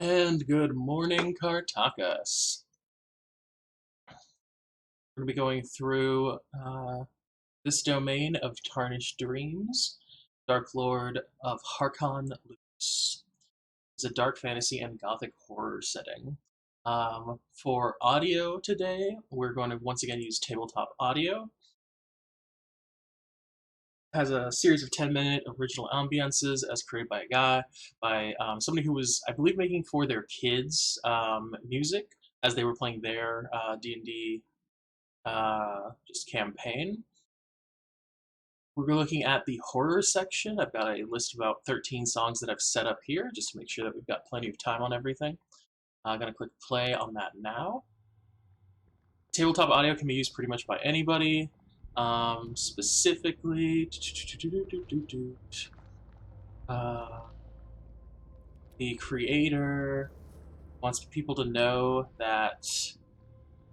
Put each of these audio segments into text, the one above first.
And good morning, Kartakass. We're going to be going through this domain of Tarnished Dreams, Dark Lord of Harkon Lukas. It's a dark fantasy and gothic horror setting. For audio today, we're going to once again use tabletop audio. It has a series of 10-minute original ambiances as created by a guy, by somebody who was, I believe, making for their kids music as they were playing their D&D just campaign. We're looking at the horror section. I've got a list of about 13 songs that I've set up here just to make sure that we've got plenty of time on everything. I'm going to click play on that now. Tabletop audio can be used pretty much by anybody. Specifically, the creator wants people to know that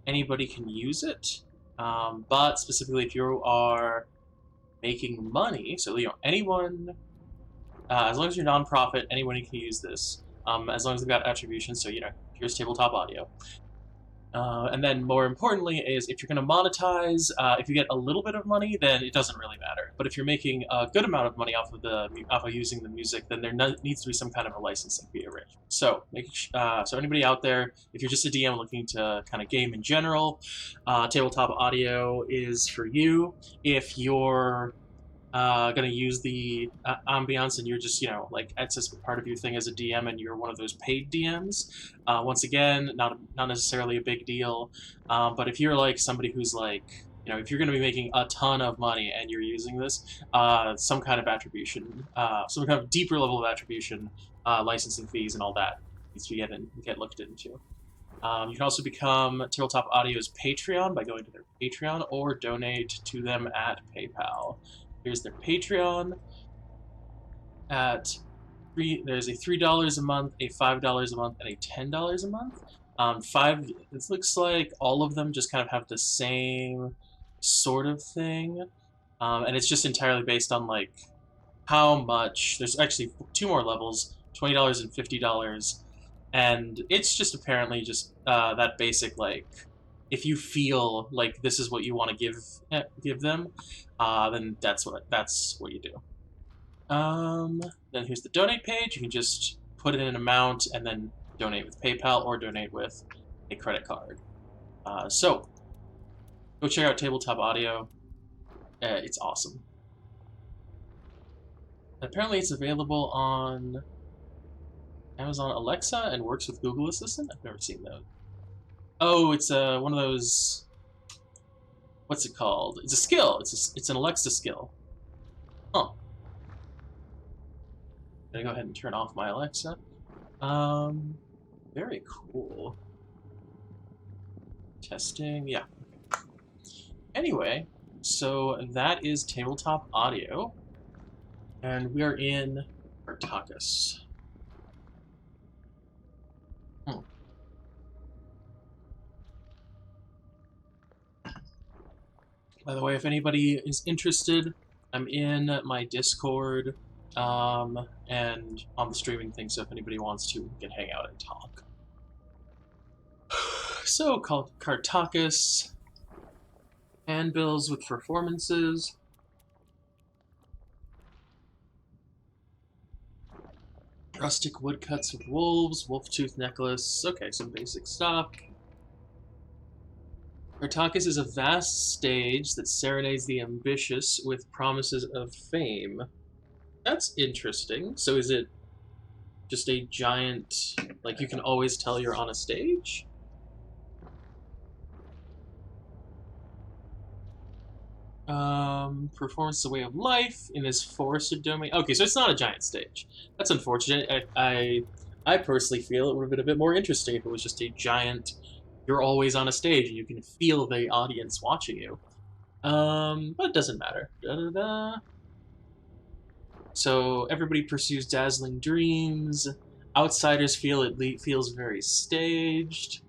anybody can use it, but specifically if you are making money, so anyone, as long as you're nonprofit, anyone can use this, as long as they've got attribution. So here's tabletop audio. And then more importantly is if you're going to monetize, if you get a little bit of money, then it doesn't really matter. But if you're making a good amount of money off of using the music, then there needs to be some kind of a licensing fee arrangement. So so anybody out there, if you're just a DM looking to kind of game in general, tabletop audio is for you. If you're going to use the ambiance and you're just, like, it's just part of your thing as a DM and you're one of those paid DMs, once again, not necessarily a big deal. But if you're like somebody who's like, if you're going to be making a ton of money and you're using this, some kind of attribution, some kind of deeper level of attribution, licensing fees and all that needs to get looked into. You can also become Tabletop Audio's Patreon by going to their Patreon or donate to them at PayPal. Here's their Patreon. There's a $3 a month, a $5 a month, and a $10 a month. It looks like all of them just kind of have the same sort of thing, and it's just entirely based on like how much. There's actually two more levels, $20 and $50, and it's just apparently just that basic, like, if you feel like this is what you want to give them, then that's what you do. Then here's the donate page. You can just put in an amount and then donate with PayPal or donate with a credit card. So go check out Tabletop Audio. It's awesome. Apparently it's available on Amazon Alexa and works with Google Assistant. I've never seen those. Oh, it's one of those. What's it called? It's a skill. It's an Alexa skill. Huh. I'm gonna go ahead and turn off my Alexa. Very cool. Testing, yeah. Anyway, so that is tabletop audio, and we are in Kartakass. By the way, if anybody is interested, I'm in my Discord, and on the streaming thing, so if anybody wants to, we can hang out and talk. So, called Kartakass, handbills with performances. Rustic woodcuts with wolves, wolf tooth necklace. Okay, some basic stuff. Kartakass is a vast stage that serenades the ambitious with promises of fame. That's interesting. So is it just a giant, like, you can always tell you're on a stage? Performance is a way of life in this forested domain. Okay, so it's not a giant stage. That's unfortunate. I personally feel it would have been a bit more interesting if it was just a giant, you're always on a stage and you can feel the audience watching you. But it doesn't matter. Da-da-da. So everybody pursues dazzling dreams. Outsiders feel it feels very staged.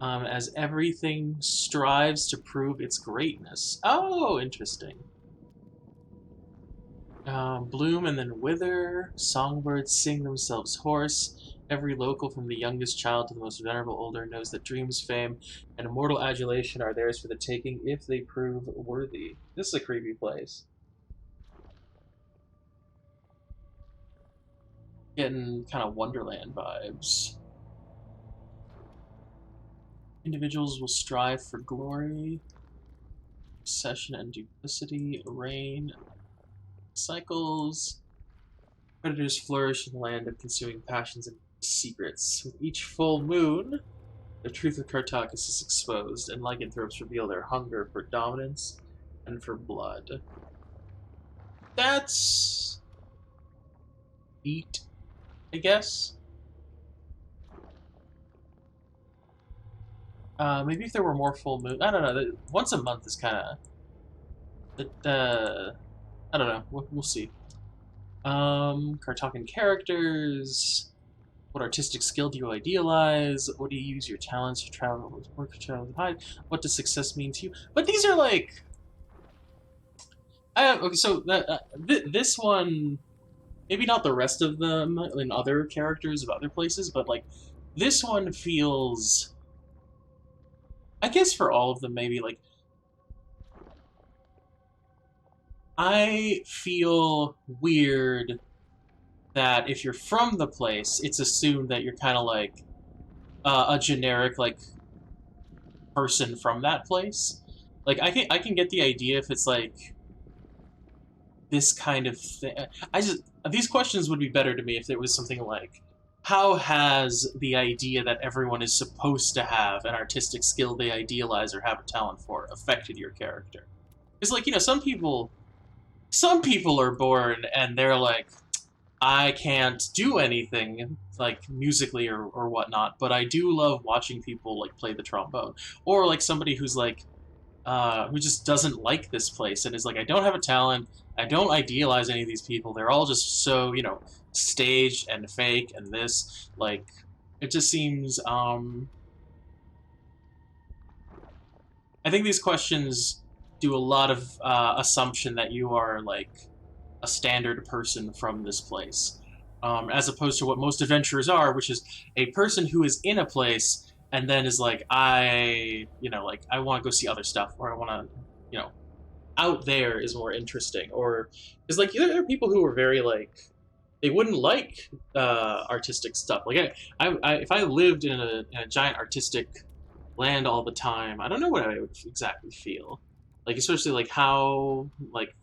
As everything strives to prove its greatness. Oh, interesting. Bloom and then wither. Songbirds sing themselves hoarse. Every local, from the youngest child to the most venerable older, knows that dreams, fame, and immortal adulation are theirs for the taking if they prove worthy. This is a creepy place. Getting kind of Wonderland vibes. Individuals will strive for glory, obsession, and duplicity, reign, cycles. Predators flourish in the land of consuming passions and secrets. With each full moon, the truth of Kartakass is exposed, and lycanthropes reveal their hunger for dominance and for blood. That's neat, I guess. Maybe if there were more full moon. I don't know. Once a month is kind of. I don't know. We'll see. Kartakan characters. What artistic skill do you idealize? What do you use your talents to travel, work, travel, and hide? What does success mean to you? But these are like. Okay, so this one, maybe not the rest of them in other characters of other places, but like this one feels. I guess for all of them, maybe like. I feel weird that if you're from the place, it's assumed that you're kind of like a generic like person from that place. Like I can get the idea if it's like this kind of thing. These questions would be better to me if it was something like, how has the idea that everyone is supposed to have an artistic skill they idealize or have a talent for affected your character? It's like, you know, some people are born and they're like, I can't do anything like musically or whatnot, but I do love watching people like play the trombone. Or like somebody who's like, who just doesn't like this place and is like, I don't have a talent, I don't idealize any of these people, they're all just so, you know, staged and fake and this, like, it just seems, I think these questions do a lot of assumption that you are like a standard person from this place, as opposed to what most adventurers are, which is a person who is in a place and then is like, I want to go see other stuff, or I want to, you know, out there is more interesting, or is like there are people who are very like they wouldn't like artistic stuff. Like if I lived in a giant artistic land all the time, I don't know what I would exactly feel. Like especially like how like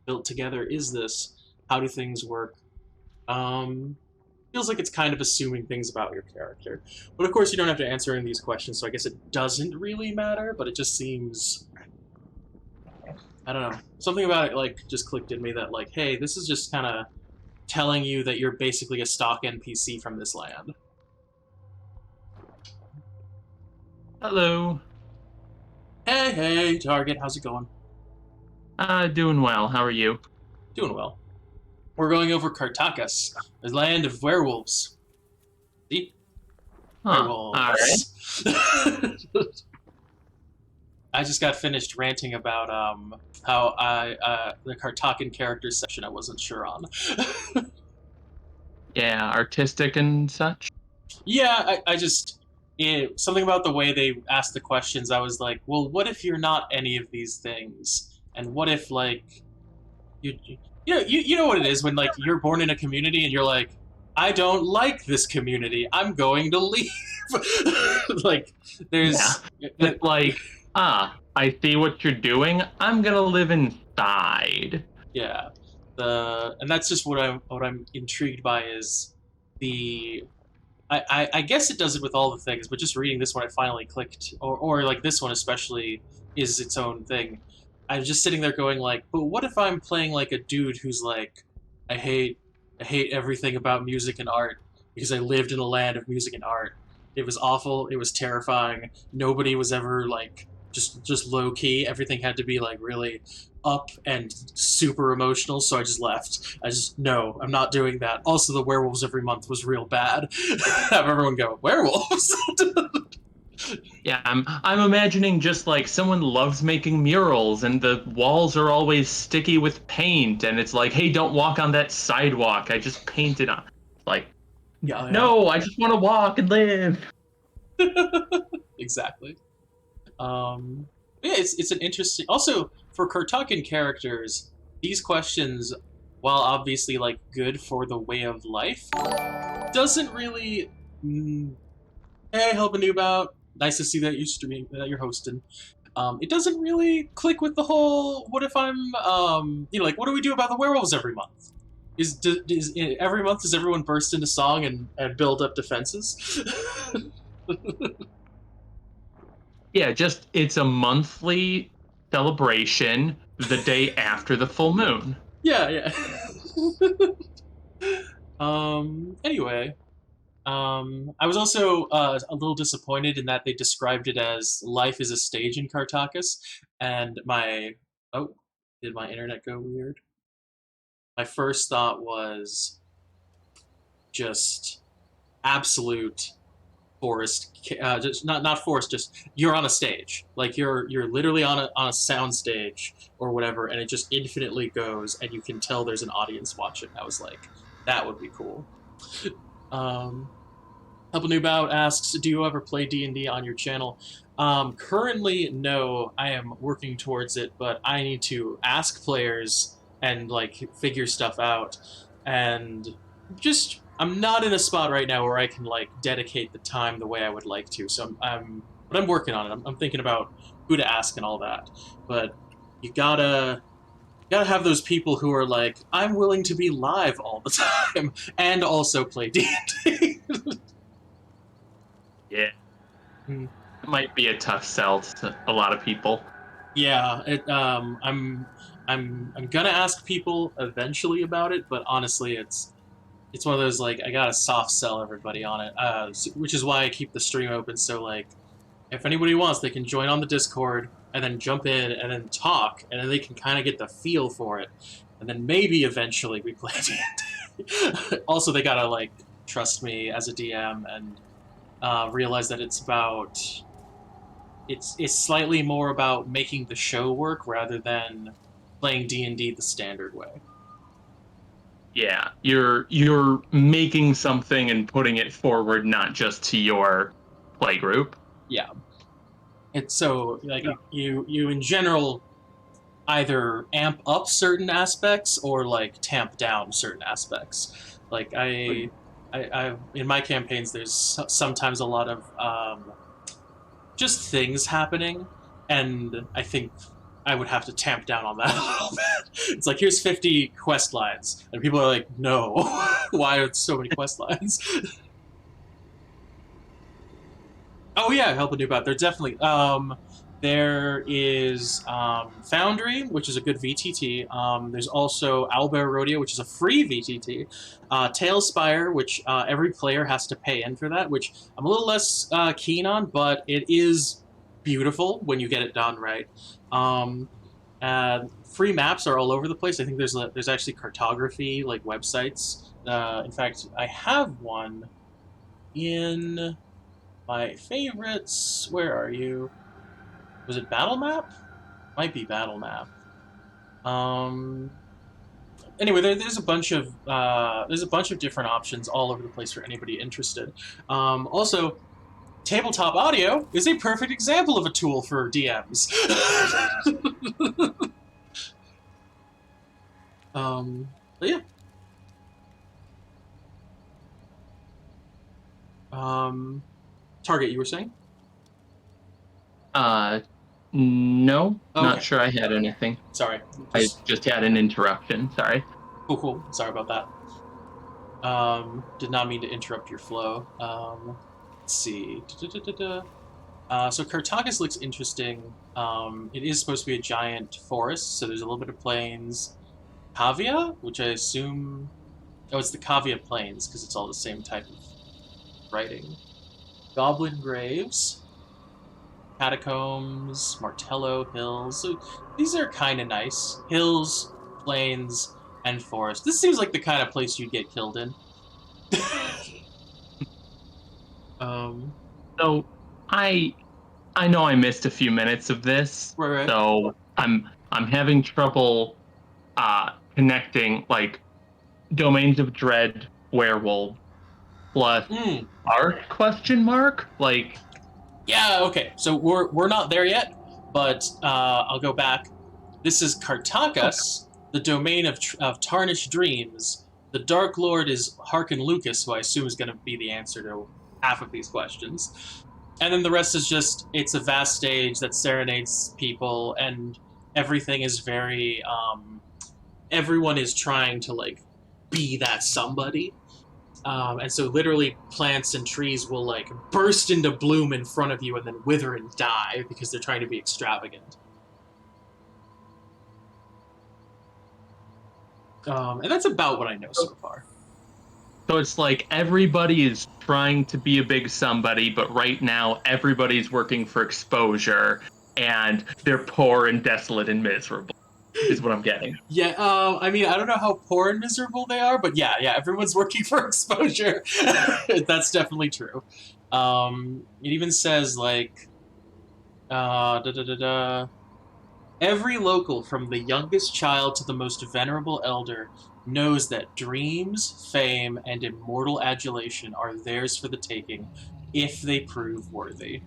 built together is this? How do things work? Feels like it's kind of assuming things about your character. But of course you don't have to answer any of these questions, so I guess it doesn't really matter, but it just seems, I don't know. Something about it like just clicked in me that like, hey, this is just kind of telling you that you're basically a stock NPC from this land. Hello. Hey, Target, how's it going? Doing well. How are you? Doing well. We're going over Kartakass, the land of werewolves. See? Werewolves. Alright. I just got finished ranting about how the Kartakan characters section I wasn't sure on. Yeah, artistic and such. Yeah, something about the way they asked the questions. I was like, well, what if you're not any of these things, and what if like you know what it is when like you're born in a community and you're like, I don't like this community, I'm going to leave. Like there's It's like, I see what you're doing, I'm gonna live inside. Yeah, and that's just what I'm intrigued by is the. I guess it does it with all the things, but just reading this one, I finally clicked, or like this one especially is its own thing. I'm just sitting there going like, but what if I'm playing like a dude who's like, I hate everything about music and art because I lived in a land of music and art. It was awful. It was terrifying. Nobody was ever like just low key. Everything had to be like really up and super emotional, so I just left. No, I'm not doing that. Also, the werewolves every month was real bad. Have everyone go, werewolves? Yeah, I'm imagining just like someone loves making murals and the walls are always sticky with paint and it's like, hey, don't walk on that sidewalk, I just painted on. Like, Yeah, No, I just want to walk and live. yeah. Exactly. Um, yeah, it's an interesting. Also, for Kartakan characters, these questions, while obviously like good for the way of life, doesn't really. Hey, help a noob out. Nice to see that you're streaming, that you're hosting. It doesn't really click with the whole. What if I'm, like, what do we do about the werewolves every month? Is every month does everyone burst into song and build up defenses? Yeah, just it's a monthly celebration the day after the full moon. Yeah, yeah. Anyway, I was also a little disappointed in that they described it as life is a stage in Kartakass, and oh, did my internet go weird? My first thought was just absolute forest, just not forest, just you're on a stage, like you're literally on a sound stage or whatever, and it just infinitely goes, and you can tell there's an audience watching. I was like, that would be cool. Um, Help New Bout asks, do you ever play D&D on your channel? Currently, no. I am working towards it, but I need to ask players and like figure stuff out. And just I'm not in a spot right now where I can like dedicate the time the way I would like to. So but I'm working on it. I'm thinking about who to ask and all that. But you gotta have those people who are like, I'm willing to be live all the time and also play D&D. Yeah, it might be a tough sell to a lot of people. Yeah, I'm gonna ask people eventually about it, but honestly, it's one of those like I gotta soft sell everybody on it, which is why I keep the stream open. So like, if anybody wants, they can join on the Discord and then jump in and then talk, and then they can kind of get the feel for it, and then maybe eventually we play D&D. Also, they gotta like trust me as a DM and realize that it's slightly more about making the show work rather than playing D&D the standard way. Yeah, you're making something and putting it forward, not just to your play group. Yeah. It's so like you in general either amp up certain aspects or like tamp down certain aspects. Like I in my campaigns there's sometimes a lot of just things happening, and I think I would have to tamp down on that a little bit. It's like here's 50 quest lines, and people are like, no, why are so many quest lines? Oh yeah, help a noob out. There definitely there is Foundry, which is a good VTT. There's also Owlbear Rodeo, which is a free VTT. Tailspire, which every player has to pay in for that, which I'm a little less keen on, but it is beautiful when you get it done right. Free maps are all over the place. I think there's actually cartography like websites. In fact, I have one in my favorites. Where are you? Was it Battle Map? Might be Battle Map. Um. Anyway, there's a bunch of different options all over the place for anybody interested. Also, tabletop audio is a perfect example of a tool for DMs. But yeah. Um, Target, you were saying? Uh, no, not Okay, sure I had anything. sorry. I Just just had an interruption. Sorry. cool. Sorry about that. Did not mean to interrupt your flow. Let's see. Da-da-da-da-da. So Kartakass looks interesting. It is supposed to be a giant forest, so there's a little bit of plains. Cavia, which I assume... Oh, it's the Cavia Plains, because it's all the same type of writing. Goblin Graves, Catacombs, Martello Hills. So these are kind of nice. Hills, plains, and forest. This seems like the kind of place you'd get killed in. um, So I I know I missed a few minutes of this, right, right. so I'm having trouble connecting like Domains of Dread, Werewolf, plus Mm. art question mark? Like, Yeah, okay. So we're not there yet, but I'll go back. This is okay. Kartakass, the domain of tarnished dreams. The Dark Lord is Harkon Lukas, who I assume is going to be the answer to half of these questions. And then the rest is just it's a vast stage that serenades people, and everything is very everyone is trying to like be that somebody. And so literally plants and trees will like burst into bloom in front of you and then wither and die because they're trying to be extravagant. And that's about what I know so far. So it's like everybody is trying to be a big somebody, but right now everybody's working for exposure and they're poor and desolate and miserable, is what I'm getting. Yeah, I mean, I don't know how poor and miserable they are, but yeah, everyone's working for exposure. That's definitely true. It even says like, da da da da. Every local, from the youngest child to the most venerable elder, knows that dreams, fame, and immortal adulation are theirs for the taking if they prove worthy.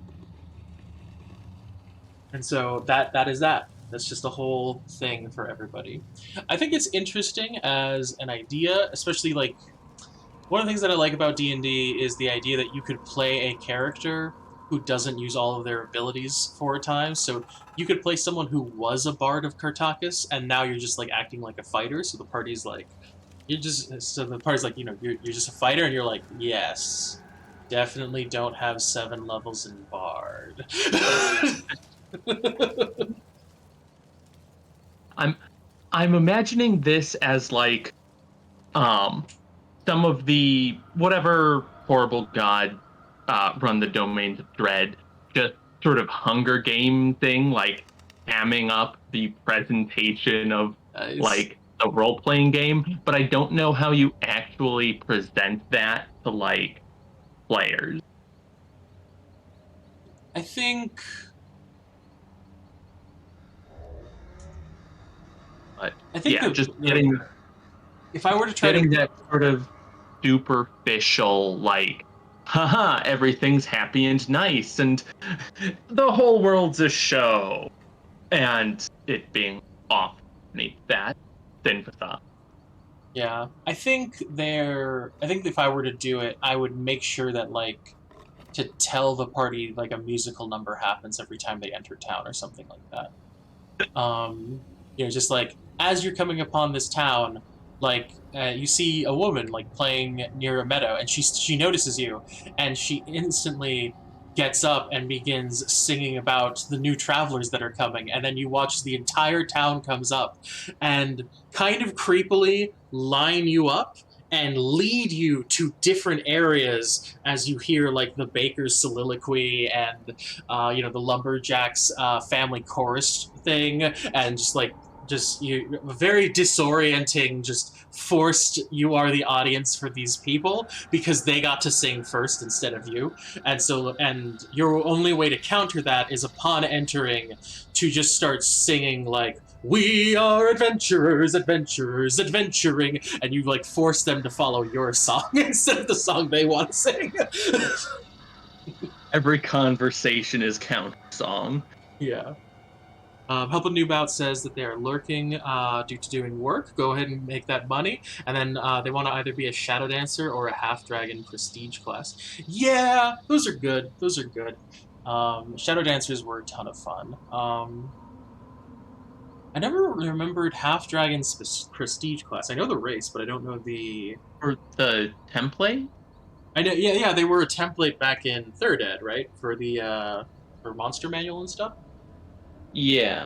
And so that is that. That's just a whole thing for everybody. I think it's interesting as an idea, especially like one of the things that I like about D&D is the idea that you could play a character who doesn't use all of their abilities for a time. So you could play someone who was a bard of Kartakass, and now you're just like acting like a fighter. So the party's like, the party's like, you're just a fighter, and you're like, yes, definitely don't have 7 levels in bard. I'm I'm imagining this as like um some of the whatever horrible god run the domains of dread, just sort of Hunger Game thing, like hamming up the presentation of Nice. like a role playing game, but I don't know how you actually present that to like players. I think But I think yeah, just getting if I were to try to getting that sort of superficial, like, haha, everything's happy and nice, and the whole world's a show, and it being off beneath that thin facade. Yeah, I think if I were to do it, I would make sure that like to tell the party like a musical number happens every time they enter town or something like that. Just like as you're coming upon this town, like you see a woman like playing near a meadow, and she notices you, and she instantly gets up and begins singing about the new travelers that are coming, and then you watch the entire town comes up and kind of creepily line you up and lead you to different areas as you hear like the baker's soliloquy and the lumberjacks family chorus thing, and just you very disorienting, just forced you are the audience for these people because they got to sing first instead of you. And your only way to counter that is upon entering to just start singing like we are adventurers, adventurers, adventuring, and you like force them to follow your song instead of the song they want to sing. Every conversation is counter song. Yeah. Helping Newbout says that they are lurking due to doing work. Go ahead and make that money. And then they want to either be a Shadow Dancer or a Half Dragon Prestige class. Yeah, those are good. Those are good. Shadow Dancers were a ton of fun. I never remembered Half Dragon's Prestige class. I know the race, but I don't know the. For the template? I know, yeah, they were a template back in Third Ed, right? For the for Monster Manual and stuff. Yeah.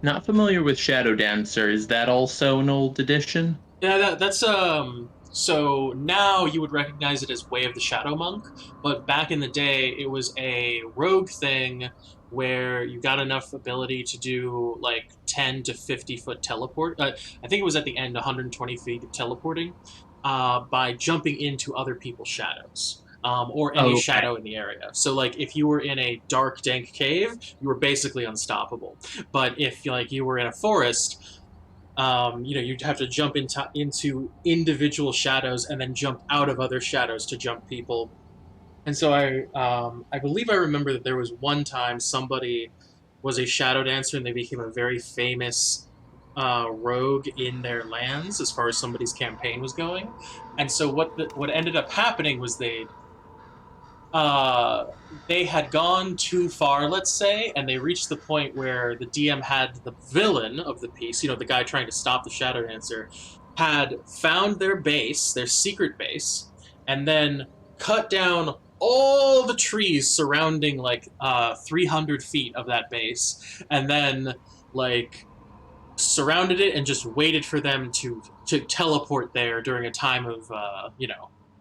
Not familiar with Shadow Dancer. Is that also an old edition? Yeah, that's so now you would recognize it as Way of the Shadow Monk, but back in the day it was a rogue thing where you got enough ability to do like 10 to 50 foot teleport. I think it was at the end 120 feet of teleporting by jumping into other people's shadows. Or any Oh, okay. shadow in the area. So, like, if you were in a dark, dank cave, you were basically unstoppable. But if, like, you were in a forest, you'd have to jump into individual shadows and then jump out of other shadows to jump people. And so I believe I remember that there was one time somebody was a shadow dancer and they became a very famous rogue in their lands as far as somebody's campaign was going. And so what ended up happening was uh, they had gone too far, let's say, and they reached the point where the DM had the villain of the piece, the guy trying to stop the Shadow Dancer, had found their base, their secret base, and then cut down all the trees surrounding like 300 feet of that base, and then like surrounded it and just waited for them to teleport there during a time of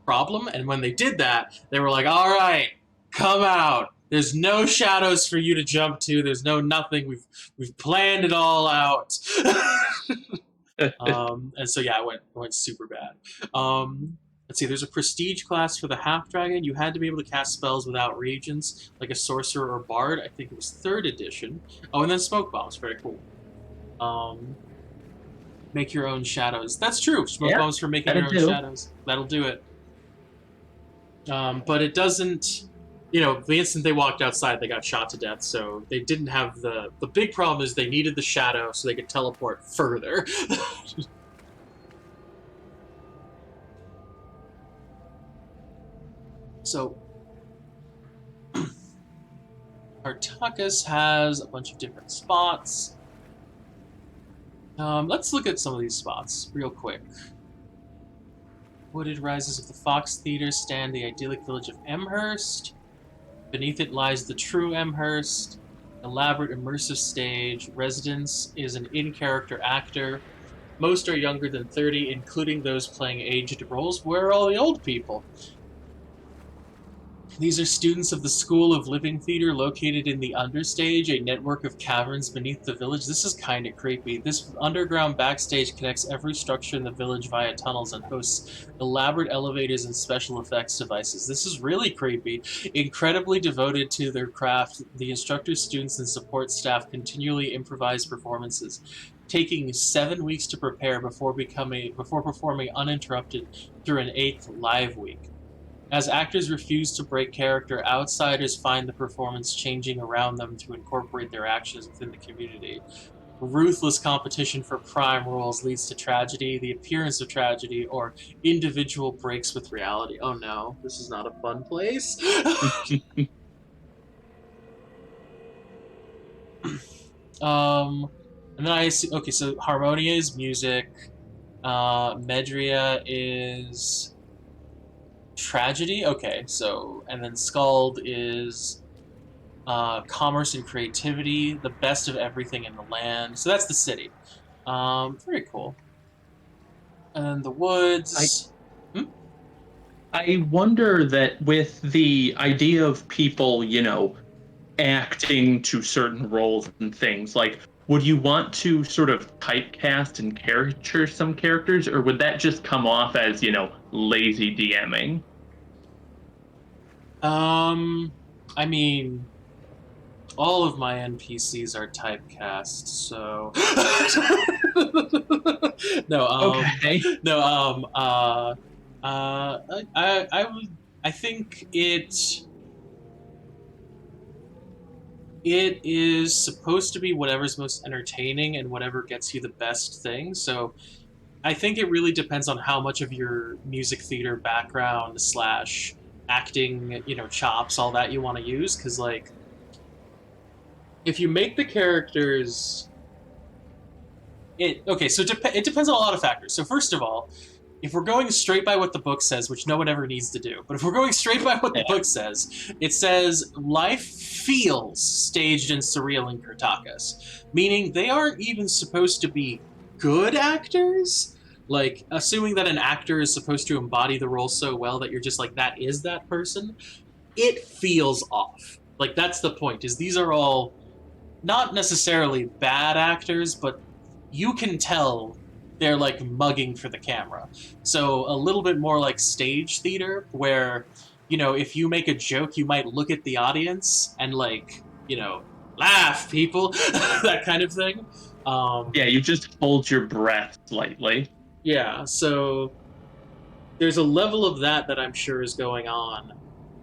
problem. And when they did that, they were like, "All right, come out. There's no shadows for you to jump to. There's no nothing. We've planned it all out." And so yeah, it went super bad. Let's see. There's a prestige class for the half dragon. You had to be able to cast spells without regents, like a sorcerer or bard. I think it was third edition. Oh, and then smoke bombs. Very cool. Make your own shadows. That's true. Smoke bombs for making your own shadows. That'll do it. But it doesn't. The instant they walked outside, they got shot to death. So they didn't have the big problem is they needed the shadow so they could teleport further. So Kartakass has a bunch of different spots. Let's look at some of these spots real quick. Wooded rises of the Fox Theater stand the idyllic village of Amherst. Beneath it lies the true Amherst. Elaborate immersive stage. Residence is an in-character actor. Most are younger than 30, including those playing aged roles. Where are all the old people? These are students of the School of Living Theater located in the Understage, a network of caverns beneath the village. This is kind of creepy. This underground backstage connects every structure in the village via tunnels and hosts elaborate elevators and special effects devices. This is really creepy. Incredibly devoted to their craft, the instructors, students, and support staff continually improvise performances, taking 7 weeks to prepare before performing uninterrupted through an 8th live week. As actors refuse to break character, outsiders find the performance changing around them to incorporate their actions within the community. Ruthless competition for prime roles leads to tragedy, the appearance of tragedy, or individual breaks with reality. Oh no, this is not a fun place. And then I see, okay, so Harmonia is music, Medria is tragedy. Okay, so and then Skald is commerce and creativity, the best of everything in the land. So that's the city. Very cool. And the woods. I wonder that with the idea of people, acting to certain roles and things, like, would you want to sort of typecast and caricature some characters, or would that just come off as, lazy DMing? I mean, all of my NPCs are typecast, so no. Okay. No. I think it is supposed to be whatever's most entertaining and whatever gets you the best thing. So I think it really depends on how much of your music theater background slash acting, chops, all that you want to use. Because, like, if you make the characters, it depends on a lot of factors. So first of all, if we're going straight by what the book says, which no one ever needs to do, but if we're going straight by what the book says, it says life feels staged and surreal in Kartakass, meaning they aren't even supposed to be good actors. Like, assuming that an actor is supposed to embody the role so well that you're just like, that is that person, it feels off. Like, that's the point, is these are all not necessarily bad actors, but you can tell they're, like, mugging for the camera. So a little bit more like stage theater, where, if you make a joke, you might look at the audience and, like, laugh, people, that kind of thing. Yeah, you just hold your breath slightly. Yeah, so there's a level of that I'm sure is going on,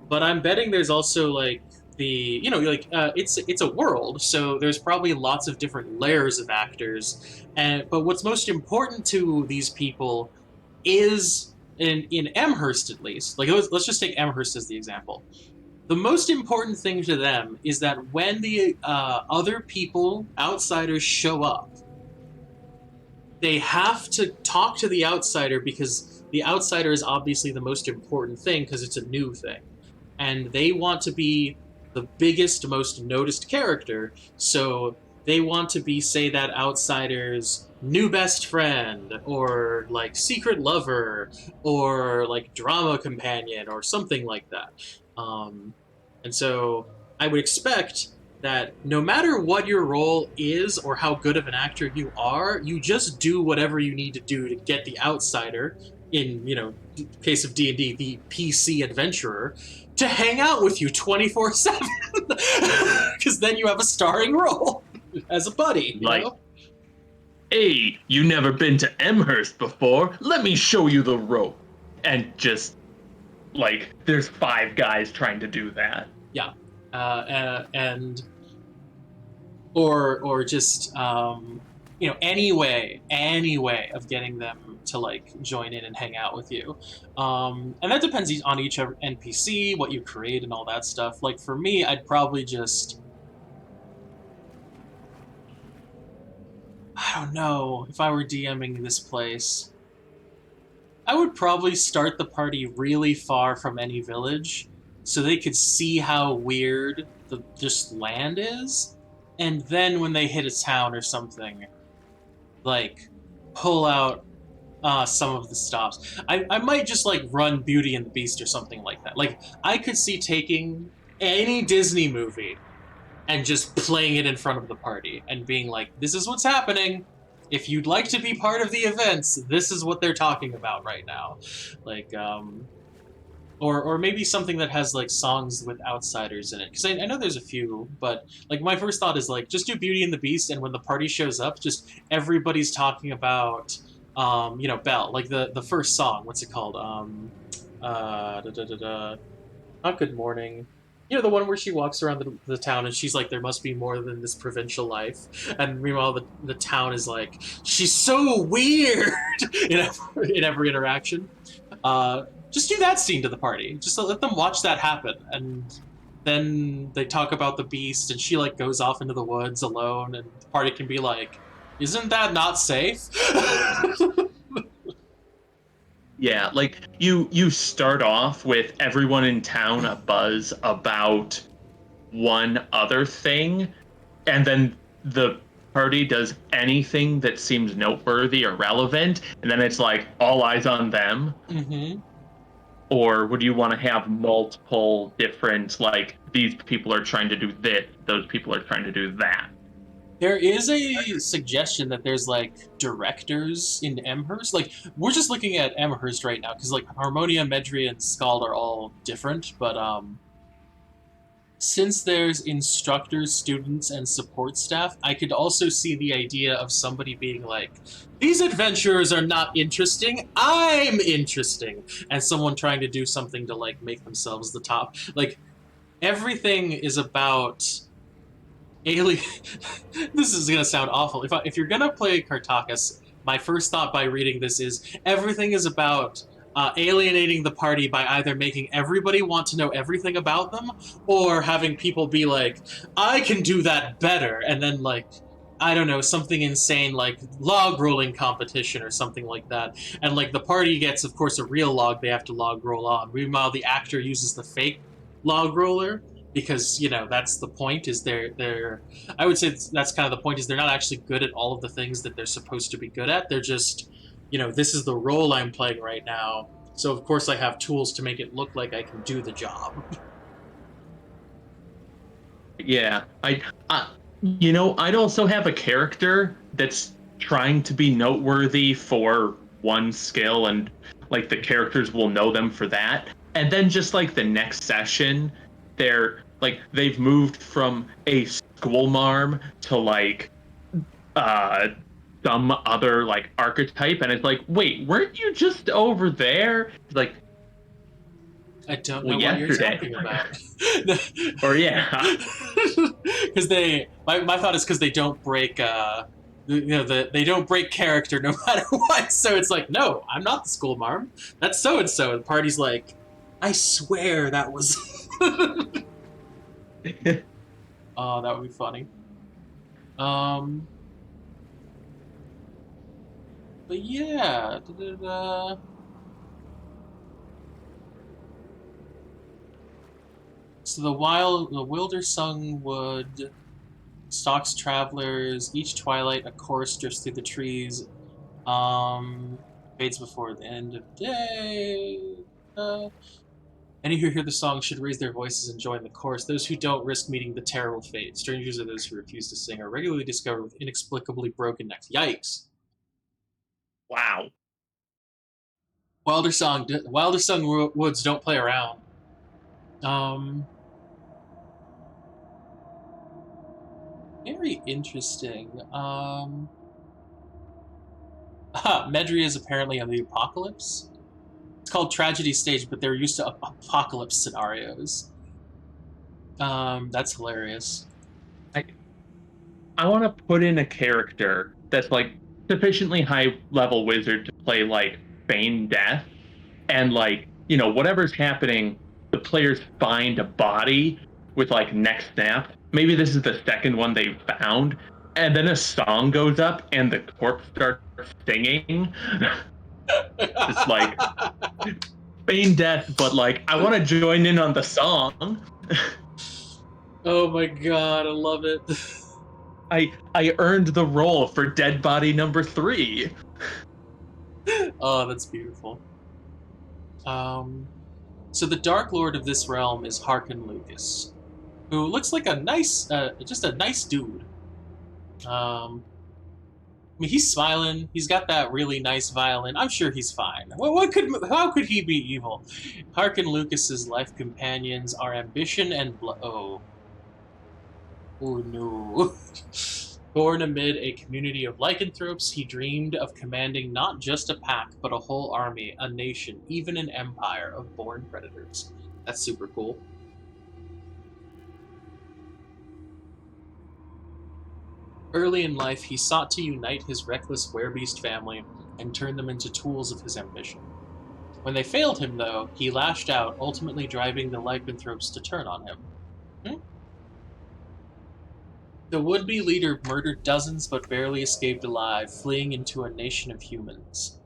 but I'm betting there's also like it's a world, so there's probably lots of different layers of actors, and but what's most important to these people is in Amherst at least. Like let's just take Amherst as the example. The most important thing to them is that when the other people, outsiders, show up, they have to talk to the outsider because the outsider is obviously the most important thing because it's a new thing. And they want to be the biggest, most noticed character. So they want to be, say, that outsider's new best friend, or like secret lover, or like drama companion, or something like that. Um, and so I would expect that no matter what your role is or how good of an actor you are, you just do whatever you need to do to get the outsider, in case of D&D, the PC adventurer, to hang out with you 24/7, because then you have a starring role as a buddy, Like, hey, you never been to Amherst before? Let me show you the rope. And just like there's 5 guys trying to do that. Yeah. And or just any way of getting them to like join in and hang out with you, and that depends on each NPC, what you create and all that stuff. Like for me, I'd probably just, I don't know, if I were DMing this place, I would probably start the party really far from any village so they could see how weird the just land is, and then when they hit a town or something, like pull out some of the stops. I might just like run Beauty and the Beast or something like that. Like I could see taking any Disney movie and just playing it in front of the party and being like, this is what's happening. If you'd like to be part of the events, this is what they're talking about right now. Like, or maybe something that has like songs with outsiders in it, because I know there's a few, but like my first thought is like just do Beauty and the Beast, and when the party shows up, just everybody's talking about Belle, like the first song, what's it called, da, da, da, da. Not Good Morning, the one where she walks around the town and she's like, there must be more than this provincial life, and meanwhile the town is like, she's so weird in every interaction. Just do that scene to the party. Just let them watch that happen, and then they talk about the beast, and she like goes off into the woods alone, and the party can be like, "Isn't that not safe?" Yeah, like you start off with everyone in town a buzz about one other thing, and then the party does anything that seems noteworthy or relevant, and then it's like all eyes on them. Mm-hmm. Or would you want to have multiple different, like, these people are trying to do this, those people are trying to do that? There is a suggestion that there's like directors in Amherst. Like we're just looking at Amherst right now because like Harmonia, Medria, and Scald are all different, but since there's instructors, students, and support staff, I could also see the idea of somebody being like, these adventurers are not interesting, I'm interesting, and someone trying to do something to like make themselves the top. Like everything is about alien. This is gonna sound awful. If you're gonna play Kartakass, my first thought by reading this is everything is about alienating the party by either making everybody want to know everything about them, or having people be like, I can do that better, and then like, I don't know, something insane like log rolling competition or something like that. And like the party gets, of course, a real log they have to log roll on. Meanwhile, the actor uses the fake log roller because that's the point. Is they're I would say that's kind of the point. Is they're not actually good at all of the things that they're supposed to be good at. They're just this is the role I'm playing right now. So of course I have tools to make it look like I can do the job. Yeah, I'd also have a character that's trying to be noteworthy for one skill, and like the characters will know them for that. And then just like the next session, they've moved from a school marm to like some other like archetype, and it's like, wait, weren't you just over there? It's like, I don't well, know what you're yesterday. talking about. Or yeah. Because my thought is because they don't break they don't break character no matter what. So it's like, no, I'm not the school marm. That's so and so. And the party's like, I swear that was. Oh, that would be funny. Um, but yeah, da-da-da. So the wilder sung wood stalks travelers. Each twilight, a chorus drifts through the trees. Um, Fades before the end of day. Any who hear the song should raise their voices and join the chorus. Those who don't risk meeting the terrible fate. Strangers are those who refuse to sing, are regularly discovered with inexplicably broken necks. Yikes! Wow. Wilder sung woods don't play around. Very interesting. Medria is apparently on the apocalypse. It's called Tragedy Stage, but they're used to apocalypse scenarios. That's hilarious. I want to put in a character that's like sufficiently high level wizard to play like feign death, and like, whatever's happening, the players find a body with like neck snap. Maybe this is the second one they found, and then a song goes up and the corpse starts singing. It's like feign death, but like I want to join in on the song. Oh my god, I love it. I earned the role for dead body number 3. Oh, that's beautiful. So the Dark Lord of this realm is Harkon Lukas, who looks like just a nice dude. I mean, he's smiling. He's got that really nice violin. I'm sure he's fine. How could he be evil? Harkon Lukas's life companions are ambition and oh no. Born amid a community of lycanthropes, he dreamed of commanding not just a pack, but a whole army, a nation, even an empire of born predators. That's super cool. Early in life, he sought to unite his reckless werebeast family and turn them into tools of his ambition. When they failed him, though, he lashed out, ultimately driving the lycanthropes to turn on him. The would-be leader murdered dozens but barely escaped alive, fleeing into a nation of humans.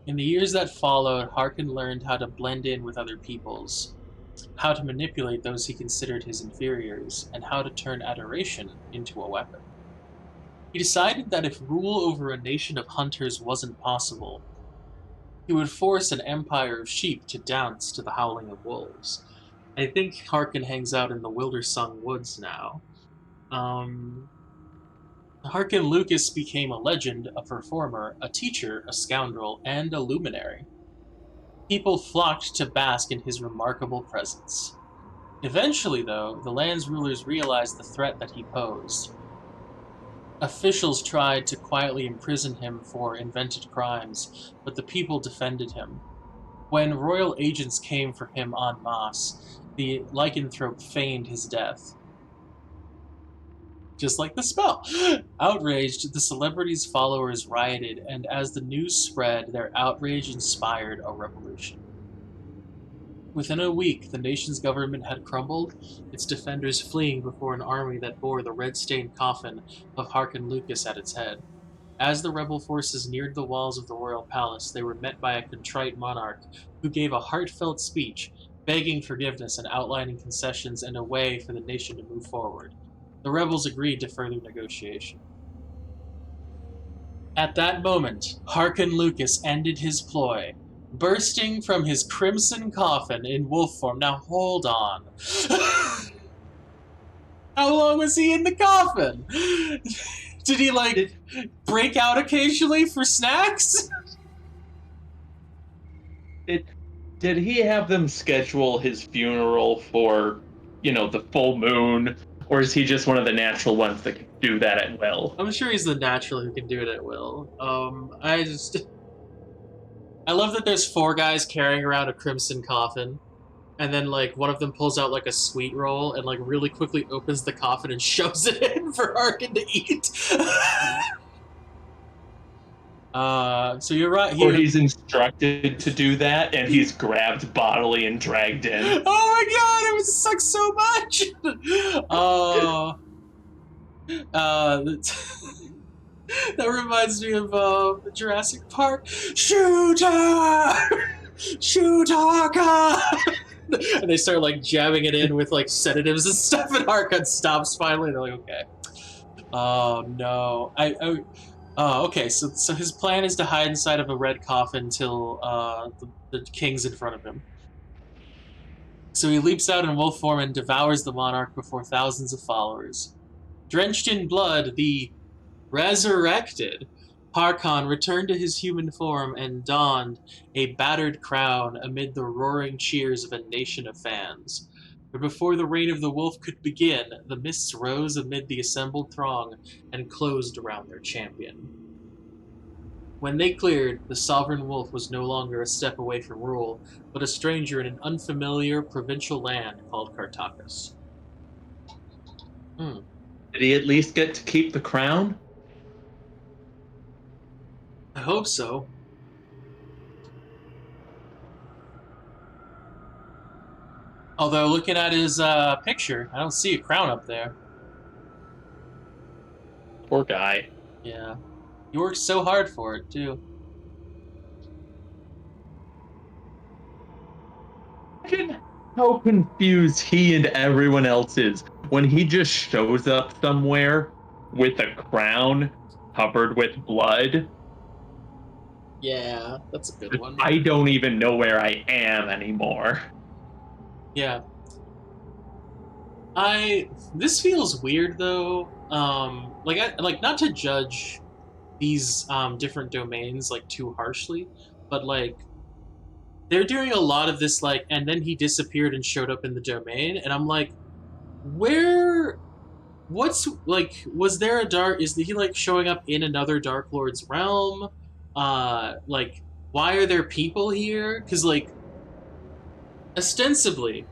In the years that followed, Harkon learned how to blend in with other peoples, how to manipulate those he considered his inferiors, and how to turn adoration into a weapon. He decided that if rule over a nation of hunters wasn't possible, he would force an empire of sheep to dance to the howling of wolves. I think Harkon hangs out in the Wildersung Woods now. Harkon Lukas became a legend, a performer, a teacher, a scoundrel, and a luminary. People flocked to bask in his remarkable presence. Eventually, though, the land's rulers realized the threat that he posed. Officials tried to quietly imprison him for invented crimes, but the people defended him. When royal agents came for him en masse, the lycanthrope feigned his death. Just like the spell. Outraged, the celebrity's followers rioted, and as the news spread, their outrage inspired a revolution. Within a week, the nation's government had crumbled, its defenders fleeing before an army that bore the red-stained coffin of Harkon Lukas at its head. As the rebel forces neared the walls of the royal palace, they were met by a contrite monarch who gave a heartfelt speech, begging forgiveness and outlining concessions and a way for the nation to move forward. The rebels agreed to further negotiation. At that moment, Harkon Lukas ended his ploy, bursting from his crimson coffin in wolf form. Now hold on. How long was he in the coffin? Did he break out occasionally for snacks? Did he have them schedule his funeral for, the full moon, or is he just one of the natural ones that can do that at will. I'm sure he's the natural who can do it at will. I love that there's four guys carrying around a crimson coffin, and then like one of them pulls out like a sweet roll and like really quickly opens the coffin and shoves it in for Harkon to eat. So you're right. Or he's instructed to do that, and he's grabbed bodily and dragged in. Oh my god, it would suck so much. That reminds me of Jurassic Park. Shooter, Shooter. And they start like jamming it in with like sedatives and stuff, and Harkon stops finally. They're like, okay. Oh no. Oh, okay. So his plan is to hide inside of a red coffin till the king's in front of him. So he leaps out in wolf form and devours the monarch before thousands of followers. Drenched in blood, the resurrected Harkon returned to his human form and donned a battered crown amid the roaring cheers of a nation of fans. But before the reign of the wolf could begin, the mists rose amid the assembled throng and closed around their champion. When they cleared, the sovereign wolf was no longer a step away from rule, but a stranger in an unfamiliar provincial land called Kartakass. Did he at least get to keep the crown? I hope so. Although, looking at his picture, I don't see a crown up there. Poor guy. Yeah. He worked so hard for it, too. Imagine how confused he and everyone else is when he just shows up somewhere with a crown covered with blood. Yeah, that's a good one. I don't even know where I am anymore. Yeah. This feels weird though. Like not to judge these different domains like too harshly, but like they're doing a lot of this like, and then he disappeared and showed up in the domain, and I'm like, where? What's like? Was there a dark? Is he like showing up in another Dark Lord's realm? Like, why are there people here? Because like, ostensibly,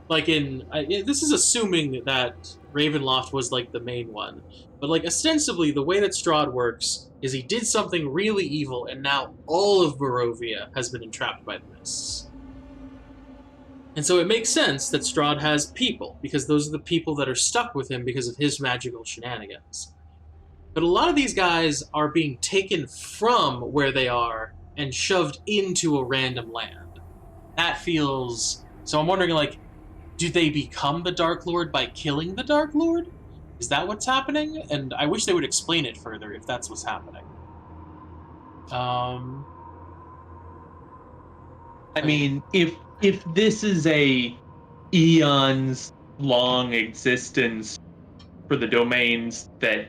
like this is assuming that Ravenloft was like the main one, but like ostensibly the way that Strahd works is he did something really evil, and now all of Barovia has been entrapped by the mists. And so it makes sense that Strahd has people, because those are the people that are stuck with him because of his magical shenanigans. But a lot of these guys are being taken from where they are and shoved into a random land. That feels... So I'm wondering, like, do they become the Dark Lord by killing the Dark Lord? Is that what's happening? And I wish they would explain it further if that's what's happening. I mean, if this is a eons long existence for the domains that,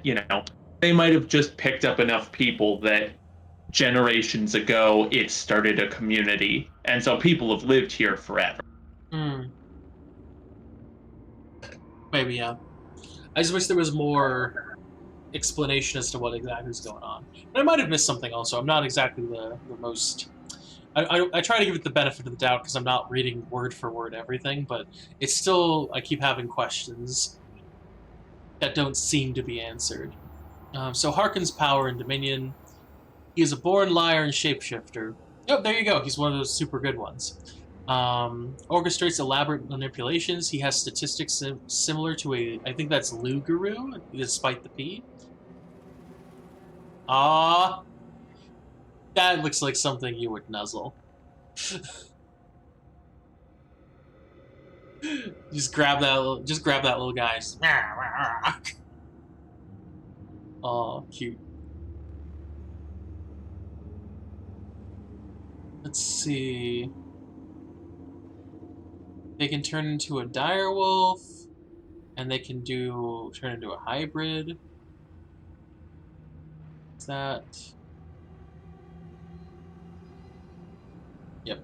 they might have just picked up enough people that generations ago it started a community. And so people have lived here forever. Maybe, yeah. I just wish there was more explanation as to what exactly is going on. But I might have missed something also. I'm not exactly the most... I try to give it the benefit of the doubt because I'm not reading word for word everything, but it's still... I keep having questions that don't seem to be answered. So Harkon's power and dominion. He is a born liar and shapeshifter. Oh, there you go. He's one of those super good ones. Orchestrates elaborate manipulations. He has statistics similar to I think that's Lugaru, despite the P. Ah, that looks like something you would nuzzle. Just grab that little guy. Oh, cute. Let's see. They can turn into a direwolf, and they can turn into a hybrid. What's that? Yep.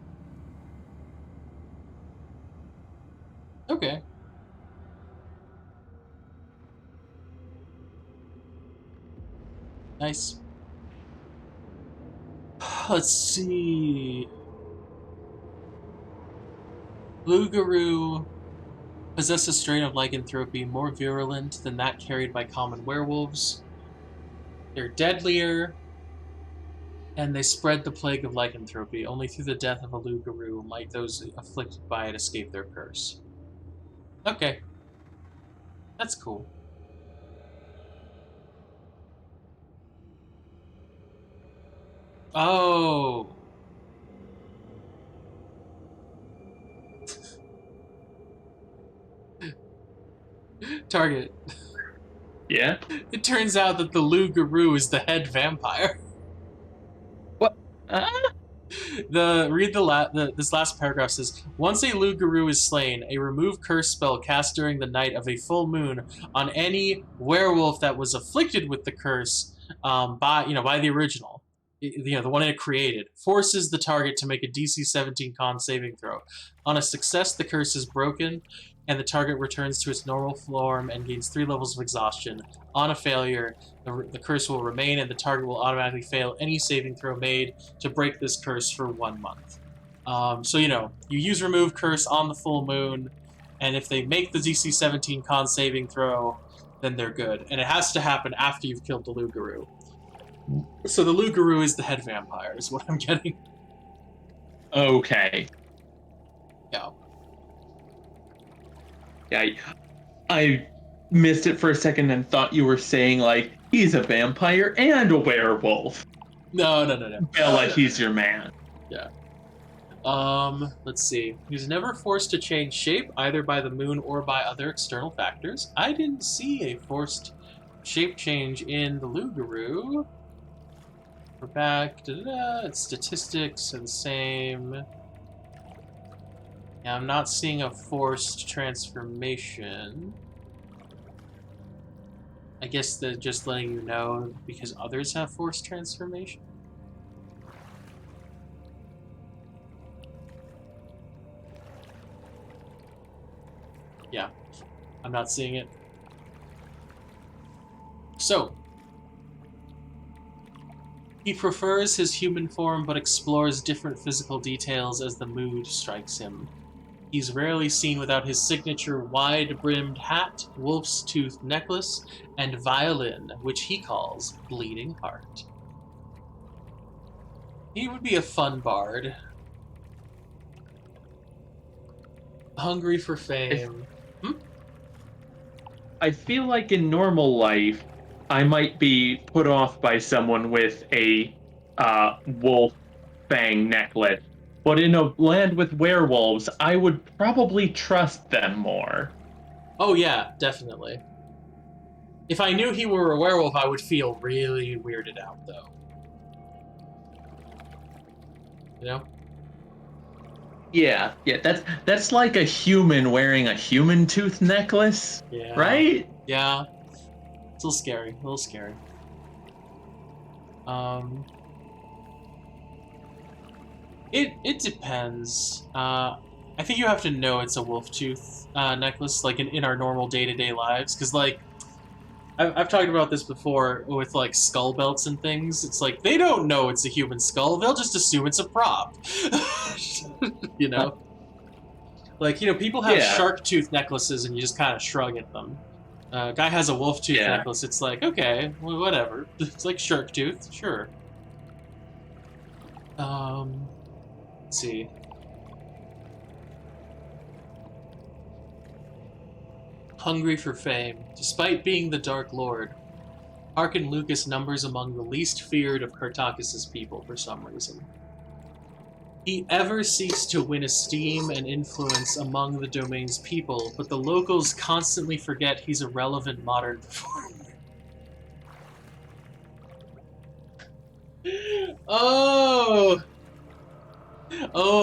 Okay. Nice. Let's see. Lugaroo possess a strain of lycanthropy more virulent than that carried by common werewolves. They're deadlier, and they spread the plague of lycanthropy. Only through the death of a Lugaroo might those afflicted by it escape their curse. Okay, that's cool. Oh. Target. Yeah? It turns out that the Lugaroo is the head vampire. What? This last paragraph says, once a Lugaroo is slain, a remove curse spell cast during the night of a full moon on any werewolf that was afflicted with the curse by the original, the one it created, forces the target to make a DC 17 con saving throw. On a success, the curse is broken, and the target returns to its normal form and gains 3 levels of exhaustion. On a failure, the curse will remain, and the target will automatically fail any saving throw made to break this curse for 1 month. So, you use remove curse on the full moon, and if they make the DC 17 con saving throw, then they're good. And it has to happen after you've killed the Lugaroo. So the Lugaroo is the head vampire, is what I'm getting. Okay. Yeah. Yeah, I missed it for a second and thought you were saying, like, he's a vampire and a werewolf. No. Yeah, like he's your man. Yeah. Let's see. He's never forced to change shape, either by the moon or by other external factors. I didn't see a forced shape change in the Lugaroo. We're back. Its statistics are the same. Yeah, I'm not seeing a forced transformation. I guess they're just letting you know because others have forced transformation. Yeah, I'm not seeing it. So, he prefers his human form but explores different physical details as the mood strikes him. He's rarely seen without his signature wide-brimmed hat, wolf's tooth necklace, and violin, which he calls Bleeding Heart. He would be a fun bard. Hungry for fame. I feel like in normal life, I might be put off by someone with a wolf fang necklace. But in a land with werewolves, I would probably trust them more. Oh yeah, definitely. If I knew he were a werewolf, I would feel really weirded out, though. You know? Yeah, that's like a human wearing a human tooth necklace, Yeah. right? Yeah. It's a little scary. A little scary. It depends. I think you have to know it's a wolf tooth necklace, like in our normal day-to-day lives, because like I've talked about this before with like skull belts and things. It's like they don't know it's a human skull; they'll just assume it's a prop. You know, like people have shark tooth necklaces, and you just kind of shrug at them. Guy has a wolf tooth necklace. It's like, okay, well, whatever. It's like shark tooth, sure. Let's see. Hungry for fame. Despite being the Dark Lord, Harkon Lukas numbers among the least feared of Kartakass's people for some reason. He ever seeks to win esteem and influence among the domain's people, but the locals constantly forget he's a relevant modern performer. Oh,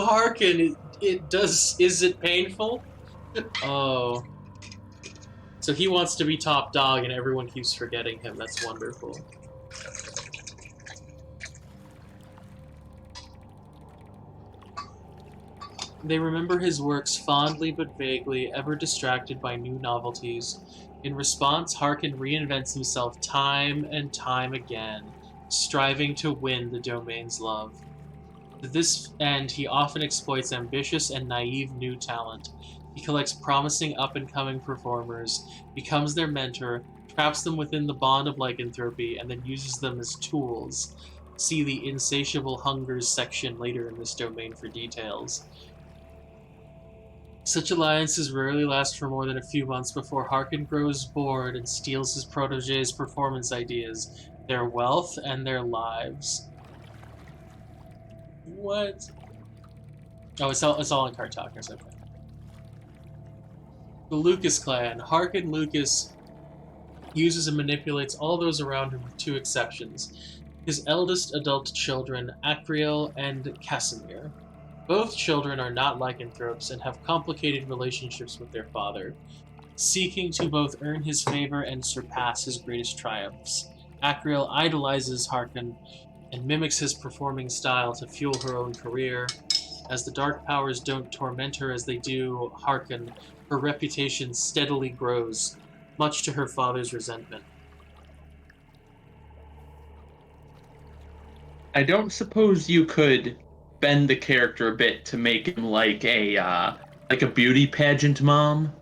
Harkon, it does. Is it painful? Oh. So he wants to be top dog and everyone keeps forgetting him. That's wonderful. They remember his works fondly but vaguely, ever distracted by new novelties. In response, Harkon reinvents himself time and time again, striving to win the domain's love. To this end, he often exploits ambitious and naive new talent. He collects promising up-and-coming performers, becomes their mentor, traps them within the bond of lycanthropy, and then uses them as tools. See the Insatiable Hungers section later in this domain for details. Such alliances rarely last for more than a few months before Harkon grows bored and steals his protege's performance ideas, their wealth, and their lives. What? Oh, it's all in Kartakass, okay. The Lukas clan. Harkon Lukas uses and manipulates all those around him with two exceptions. His eldest adult children, Akriel and Casimir. Both children are not lycanthropes and have complicated relationships with their father, seeking to both earn his favor and surpass his greatest triumphs. Akriel idolizes Harkon and mimics his performing style to fuel her own career. As the dark powers don't torment her as they do Harkon, her reputation steadily grows, much to her father's resentment. I don't suppose you could bend the character a bit to make him like a beauty pageant mom,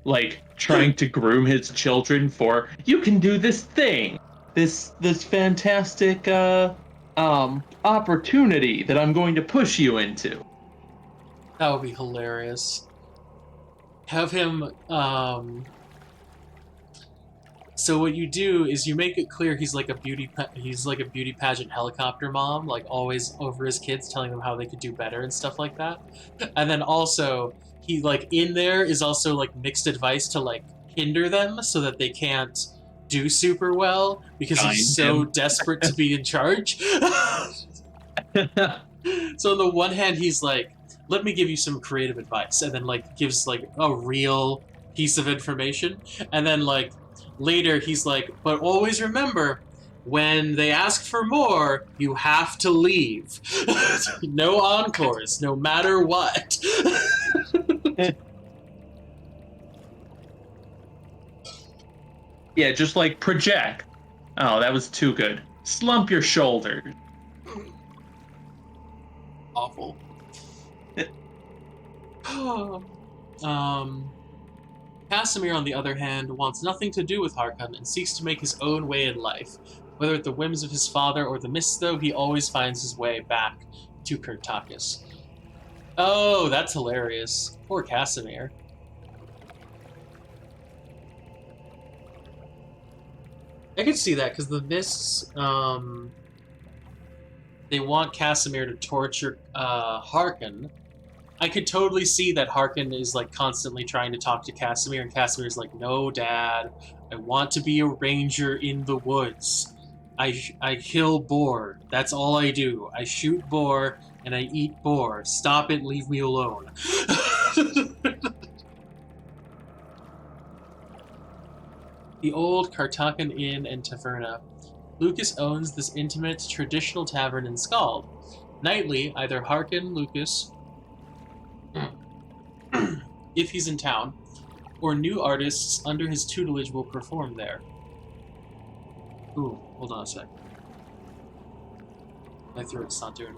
like trying to groom his children for you can do this thing, this fantastic opportunity that I'm going to push you into. That would be hilarious. Have him, so what you do is you make it clear he's like a beauty pageant helicopter mom, like always over his kids, telling them how they could do better and stuff like that. And then also he like in there is also like mixed advice to like hinder them so that they can't do super well because he's so desperate to be in charge. So on the one hand he's like, let me give you some creative advice, and then like gives like a real piece of information, and then like later he's like, but always remember, when they ask for more, you have to leave. No encores, no matter what. Yeah, just like project. Oh, that was too good. Slump your shoulders. Awful. Casimir, on the other hand, wants nothing to do with Harkon and seeks to make his own way in life. Whether at the whims of his father or the mists, though, he always finds his way back to Kartakass. Oh, that's hilarious. Poor Casimir. I can see that, because the mists, they want Casimir to torture Harkon. I could totally see that Harkon is like constantly trying to talk to Casimir, and Casimir's like, "No, Dad, I want to be a ranger in the woods. I kill boar. That's all I do. I shoot boar and I eat boar. Stop it. Leave me alone." The old Kartakass Inn and Taverna. Lukas owns this intimate, traditional tavern in Skald. Nightly, either Harkon Lukas, if he's in town, or new artists under his tutelage will perform there. Ooh, hold on a sec. My throat's not doing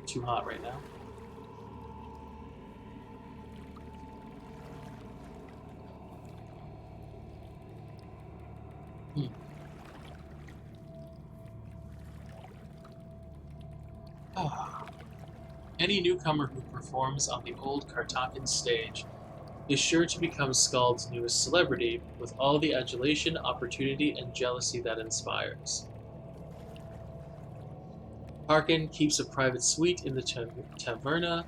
too hot right now. Any newcomer who performs on the old Kartakass stage is sure to become Skald's newest celebrity, with all the adulation, opportunity, and jealousy that inspires. Harkon keeps a private suite in the Taverna.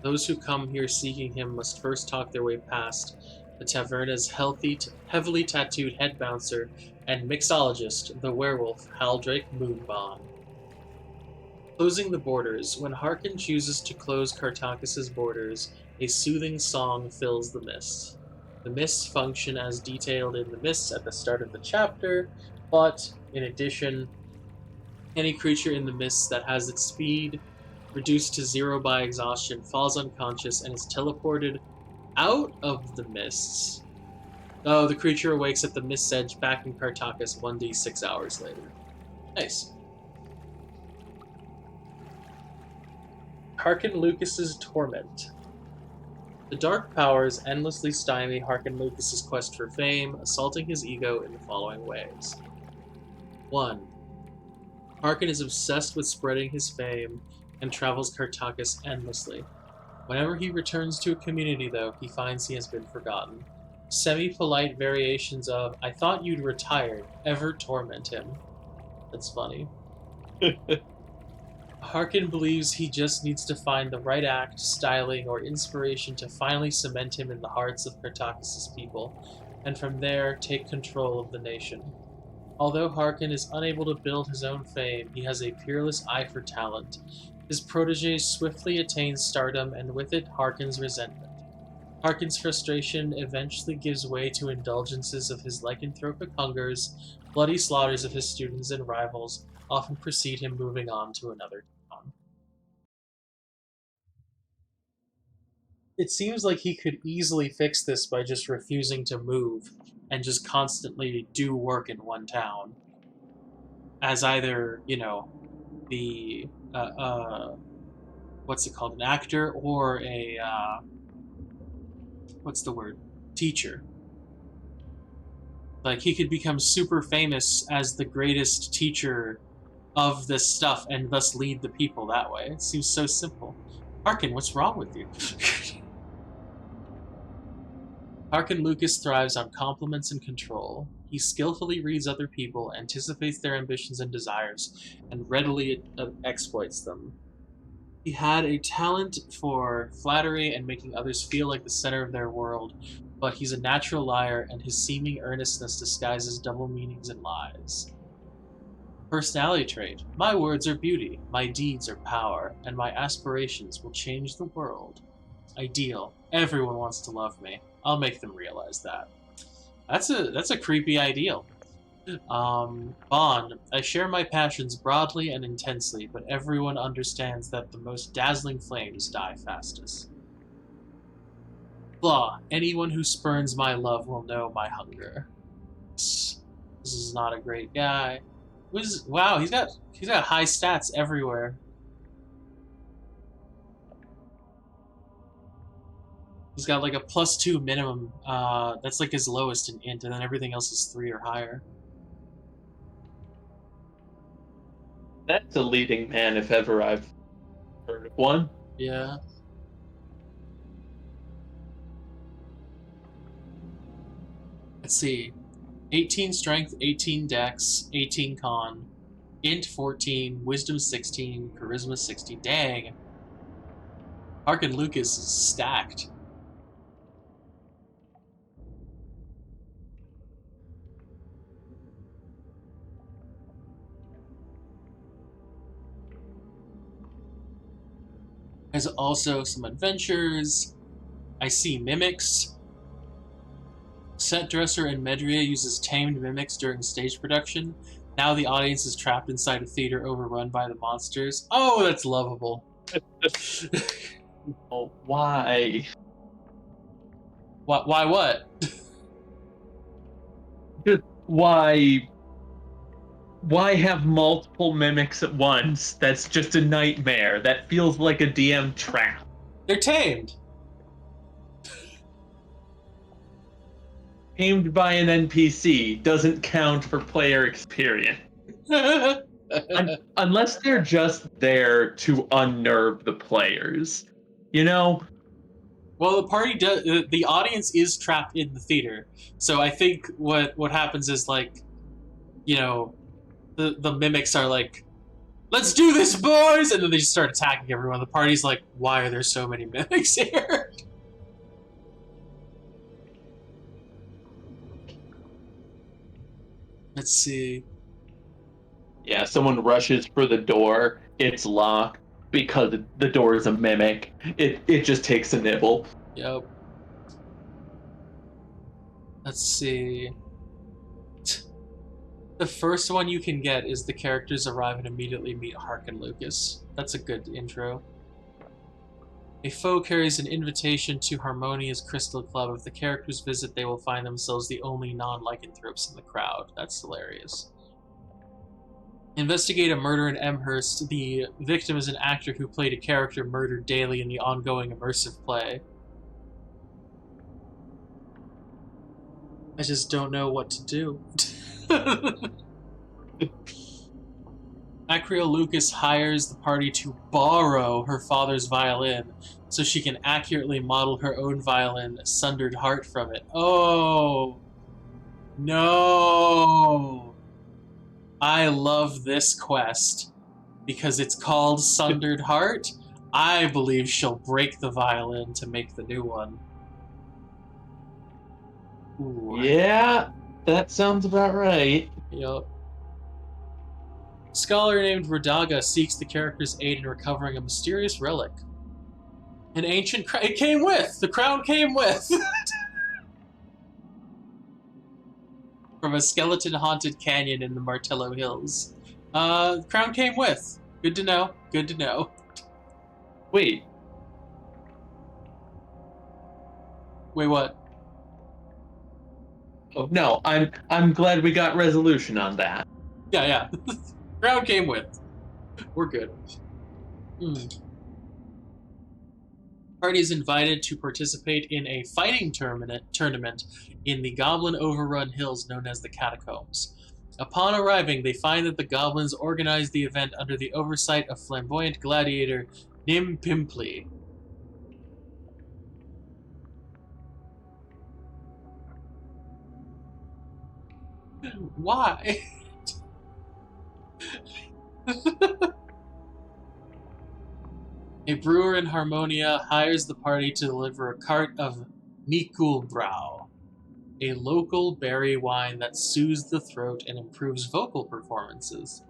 Those who come here seeking him must first talk their way past the Taverna's heavily tattooed head bouncer and mixologist, the werewolf Haldrake Moonbon. Closing the borders. When Harkon chooses to close Kartakass's borders, a soothing song fills the mists. The mists function as detailed in the mists at the start of the chapter, but, in addition, any creature in the mists that has its speed reduced to 0 by exhaustion falls unconscious and is teleported Out of the mists. Oh, the creature awakes at the mist's edge back in Kartakass 1d6 hours later. Nice. Harkon Lukas's Torment. The dark powers endlessly stymie Harkon Lukas's quest for fame, assaulting his ego in the following ways. 1. Harkon is obsessed with spreading his fame and travels Kartakass endlessly. Whenever he returns to a community, though, he finds he has been forgotten. Semi-polite variations of, "I thought you'd retired," ever torment him. That's funny. Harkon believes he just needs to find the right act, styling, or inspiration to finally cement him in the hearts of Kartakass's people, and from there take control of the nation. Although Harkon is unable to build his own fame, he has a peerless eye for talent. His protege swiftly attains stardom, and with it, Harkon's resentment. Harkon's frustration eventually gives way to indulgences of his lycanthropic hungers. Bloody slaughters of his students and rivals often precede him moving on to another town. It seems like he could easily fix this by just refusing to move and just constantly do work in one town. As either, the what's it called, an actor, or a what's the word, teacher. Like, he could become super famous as the greatest teacher of this stuff and thus lead the people that way. It seems so simple. Harkon, what's wrong with you? Harkon Lukas thrives on compliments and control. He skillfully reads other people, anticipates their ambitions and desires, and readily exploits them. He had a talent for flattery and making others feel like the center of their world, but he's a natural liar, and his seeming earnestness disguises double meanings and lies. Personality trait. My words are beauty, my deeds are power, and my aspirations will change the world. Ideal. Everyone wants to love me. I'll make them realize that. That's a creepy ideal. Bond. I share my passions broadly and intensely, but everyone understands that the most dazzling flames die fastest. Flaw. Anyone who spurns my love will know my hunger. This is not a great guy. Wow, he's got high stats everywhere. He's got like a +2 minimum. That's like his lowest in int, and then everything else is 3 or higher. That's a leading man if ever I've heard of one. Yeah. Let's see. 18 strength, 18 dex, 18 con, int 14, wisdom 16, charisma 60. Dang. Harkon Lukas is stacked. There's also some adventures. I see mimics. Set dresser in Medria uses tamed mimics during stage production. Now the audience is trapped inside a theater overrun by the monsters. Oh, that's lovable. Oh, why? Why what? Just why have multiple mimics at once? That's just a nightmare. That feels like a DM trap. They're tamed. Tamed by an NPC doesn't count for player experience. Unless they're just there to unnerve the players. Well, the party does. The audience is trapped in the theater, so I think what happens is, like, the mimics are like, "Let's do this, boys!" and then they just start attacking everyone. The party's like, "Why are there so many mimics here?" Let's see. Yeah, someone rushes for the door. It's locked because the door is a mimic. It just takes a nibble. Yep. Let's see. The first one you can get is the characters arrive and immediately meet Harkon Lukas. That's a good intro. A foe carries an invitation to Harmonia's Crystal Club. If the characters visit, they will find themselves the only non-lycanthropes in the crowd. That's hilarious. Investigate a murder in Amherst. The victim is an actor who played a character murdered daily in the ongoing immersive play. I just don't know what to do. Acrio Lucas hires the party to borrow her father's violin so she can accurately model her own violin, Sundered Heart, from it. Oh, no. I love this quest because it's called Sundered Heart. I believe she'll break the violin to make the new one. Ooh. Yeah, that sounds about right. Yup. Scholar named Radaga seeks the character's aid in recovering a mysterious relic. An ancient crown. It came with! The crown came with! From a skeleton-haunted canyon in the Martello Hills. Crown came with. Good to know. Good to know. Wait. Wait, what? Oh, no, I'm glad we got resolution on that. Yeah. Crown came with. We're good. Party is invited to participate in a fighting tournament in the goblin overrun hills known as the Catacombs. Upon arriving, they find that the goblins organized the event under the oversight of flamboyant gladiator Nim Pimply. Why? A brewer in Harmonia hires the party to deliver a cart of Nikulbrau, a local berry wine that soothes the throat and improves vocal performances.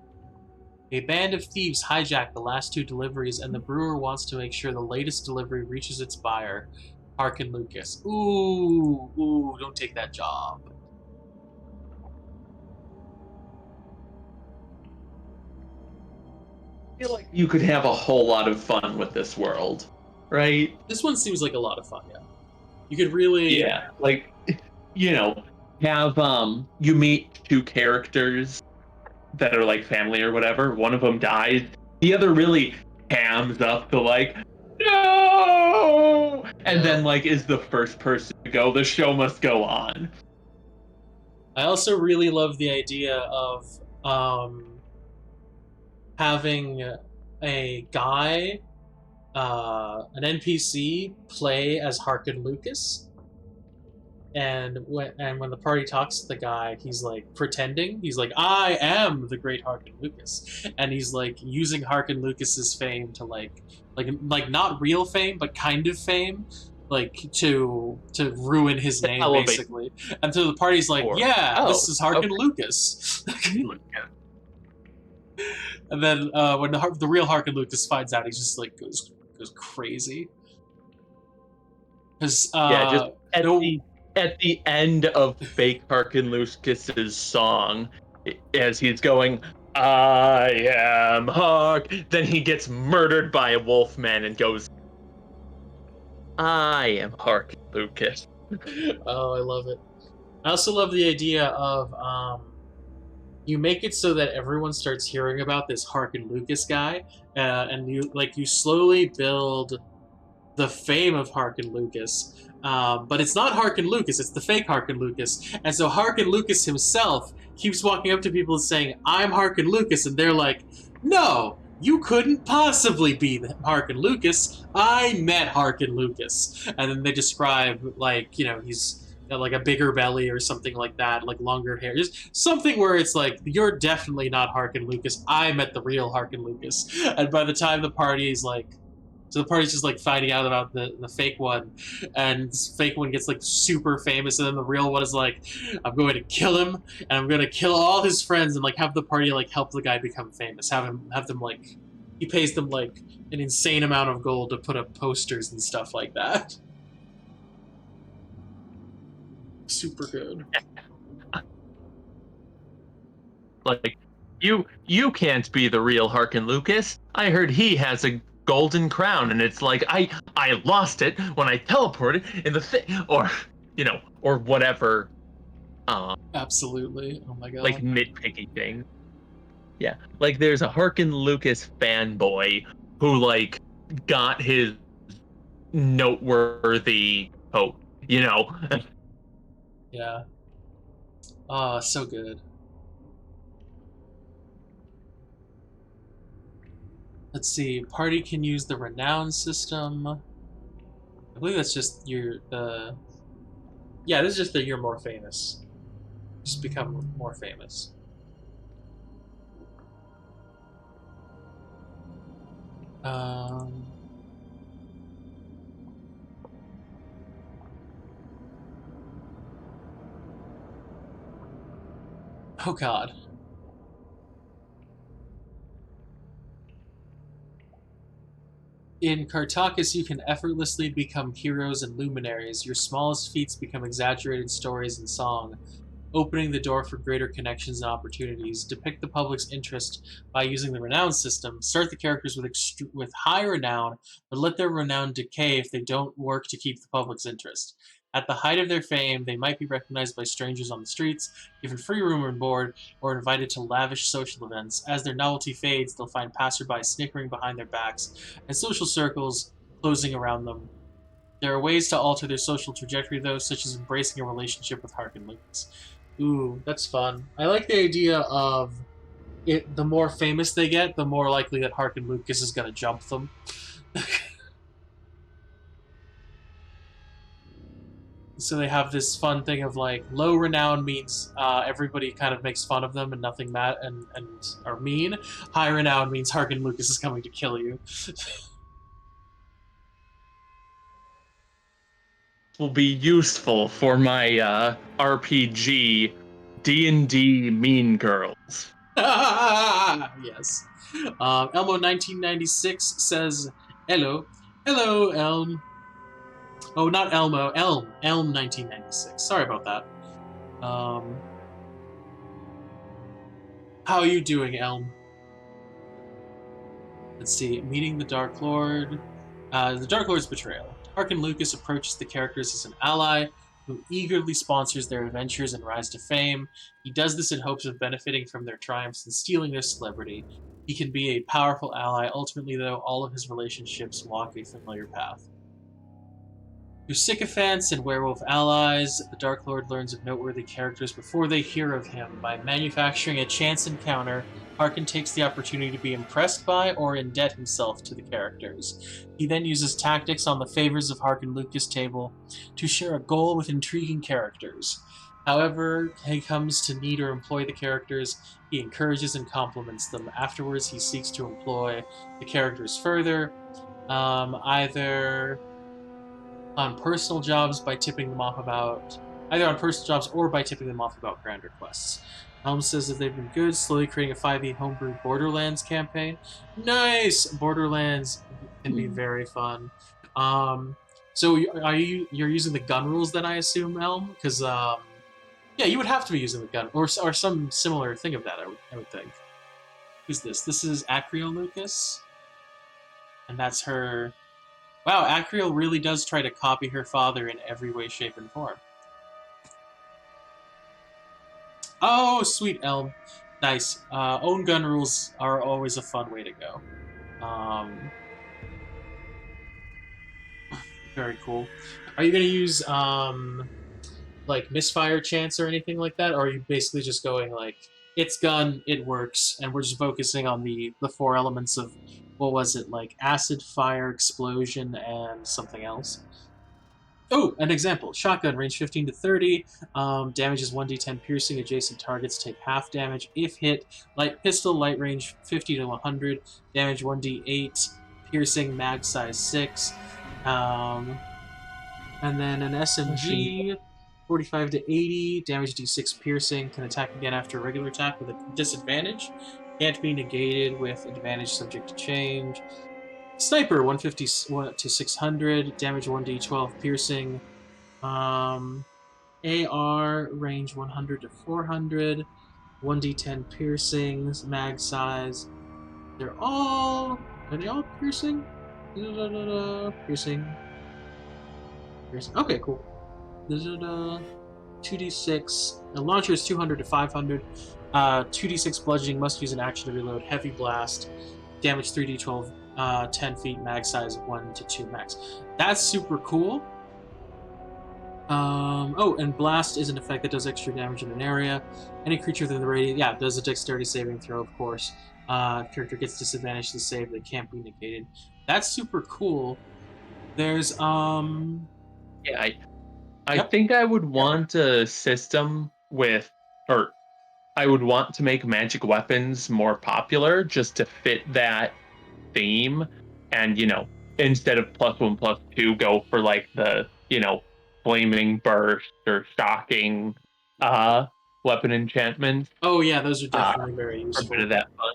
A band of thieves hijack the last two deliveries, and the brewer wants to make sure the latest delivery reaches its buyer, Harkon Lukas. Ooh, don't take that job. I feel like you could have a whole lot of fun with this world, right? This one seems like a lot of fun, yeah. You could really... Yeah, like, have, you meet two characters that are, like, family or whatever. One of them dies. The other really hams up to, like, no! And then, like, is the first person to go. The show must go on. I also really love the idea of, having a guy, an NPC, play as Harkon Lukas, and when the party talks to the guy, he's like pretending. He's like, "I am the great Harkon Lukas," and he's like using Harkon Lukas's fame to like not real fame, but kind of fame, like to ruin his name, basically. And so the party's like, this is Harkon Lukas. And then when the real Harkon Lucas finds out, he just like goes crazy. Because just at the end of fake Harkon Lucas's song, as he's going, "I am Hark," then he gets murdered by a wolfman and goes, "I am Harkon Lukas." Oh, I love it. I also love the idea of you make it so that everyone starts hearing about this Harkon Lukas guy, and you slowly build the fame of Harkon Lukas. But it's not Harkon Lukas, it's the fake Harkon Lukas. And so Harkon Lukas himself keeps walking up to people and saying, "I'm Harkon Lukas," and they're like, "No, you couldn't possibly be Harkon Lukas. I met Harkon Lukas." And then they describe, like, he's got like a bigger belly or something like that, like longer hair. Just something where it's like, you're definitely not Harkon Lukas. I met the real Harkon Lukas. And by the time the party's like, so the party's just like finding out about the fake one, and this fake one gets like super famous, and then the real one is like, "I'm going to kill him, and I'm going to kill all his friends," and like have the party like help the guy become famous. Have them like, he pays them like an insane amount of gold to put up posters and stuff like that. Super good. Like, you can't be the real Harkon Lukas. I heard he has a golden crown, and it's like I lost it when I teleported in the thing, or or whatever, Absolutely. Oh my like god. nitpicky thing. Yeah, like there's a Harkon Lukas fanboy who like got his noteworthy hope, you know. Yeah. Ah, so good. Let's see. Party can use the renown system. I believe that's just your the. Yeah, this is just that you're more famous. Just become more famous. Um. Oh God. In Kartakass, you can effortlessly become heroes and luminaries. Your smallest feats become exaggerated stories and song, opening the door for greater connections and opportunities. Depict the public's interest by using the renown system. Start the characters with high renown, but let their renown decay if they don't work to keep the public's interest. At the height of their fame, they might be recognized by strangers on the streets, given free room and board, or invited to lavish social events. As their novelty fades, they'll find passersby snickering behind their backs and social circles closing around them. There are ways to alter their social trajectory, though, such as embracing a relationship with Harkon Lukas. Ooh, that's fun. I like the idea of it. The more famous they get, the more likely that Harkon Lukas is going to jump them. So they have this fun thing of like low renown means everybody kind of makes fun of them and nothing mad and are mean. High renown means Harkon Lukas is coming to kill you. Will be useful for my RPG D&D Mean Girls. Yes. Elmo 1996 says, "Hello, hello, Elm." Oh, not Elmo, Elm 1996. Sorry about that. How are you doing, Elm? Let's see. Meeting the Dark Lord. The Dark Lord's betrayal. Harkon Lukas approaches the characters as an ally who eagerly sponsors their adventures and rise to fame. He does this in hopes of benefiting from their triumphs and stealing their celebrity. He can be a powerful ally. Ultimately, though, all of his relationships walk a familiar path. Through sycophants and werewolf allies, the Dark Lord learns of noteworthy characters before they hear of him. By manufacturing a chance encounter, Harkon takes the opportunity to be impressed by or indebt himself to the characters. He then uses tactics on the favors of Harkon Lukas' table to share a goal with intriguing characters. However he comes to need or employ the characters, he encourages and compliments them. Afterwards, he seeks to employ the characters further, either on personal jobs by tipping them off about either on personal jobs or by tipping them off about grander quests. Helm says that they've been good, slowly creating a 5e homebrew Borderlands campaign. Nice! Borderlands can be very fun. So you're using the gun rules then, I assume, Elm? Because yeah, you would have to be using the gun or some similar thing of that. I would think. Who's this? This is Acreal Lucas, and that's her. Wow, Acreal really does try to copy her father in every way, shape, and form. Oh, sweet Elm. Nice. Own gun rules are always a fun way to go. Um, very cool. Are you going to use like misfire chance or anything like that, or are you basically just going like it's gun, it works, and we're just focusing on the four elements of what was it like acid, fire, explosion, and something else? Oh, an example. Shotgun, range 15 to 30. Damage is 1d10 piercing. Adjacent targets take half damage. If hit, light pistol, light range 50 to 100. Damage 1d8. Piercing, mag size 6. And then an SMG, 45 to 80. Damage d6 piercing. Can attack again after a regular attack with a disadvantage. Can't be negated with advantage subject to change. Sniper, 150 to 600, damage 1d12 piercing. AR, range 100 to 400, 1d10 piercings, mag size. They're all Are they all piercing? Piercing. Piercing. Okay, cool. 2d6. The launcher is 200 to 500. 2d6 bludgeoning, must use an action to reload. Heavy blast. Damage 3d12, 10 feet, mag size 1 to 2 max. That's super cool. Oh, and blast is an effect that does extra damage in an area. Any creature within the radius, yeah, does a dexterity saving throw, of course. Character gets disadvantage to save that can't be negated. That's super cool. There's Yeah, I yep. think I would want a system with, or I would want to make magic weapons more popular just to fit that theme. And, instead of +1/+2, go for like the, flaming burst or shocking uh, weapon enchantments Oh yeah, those are uh, definitely very for a bit useful. of that fun.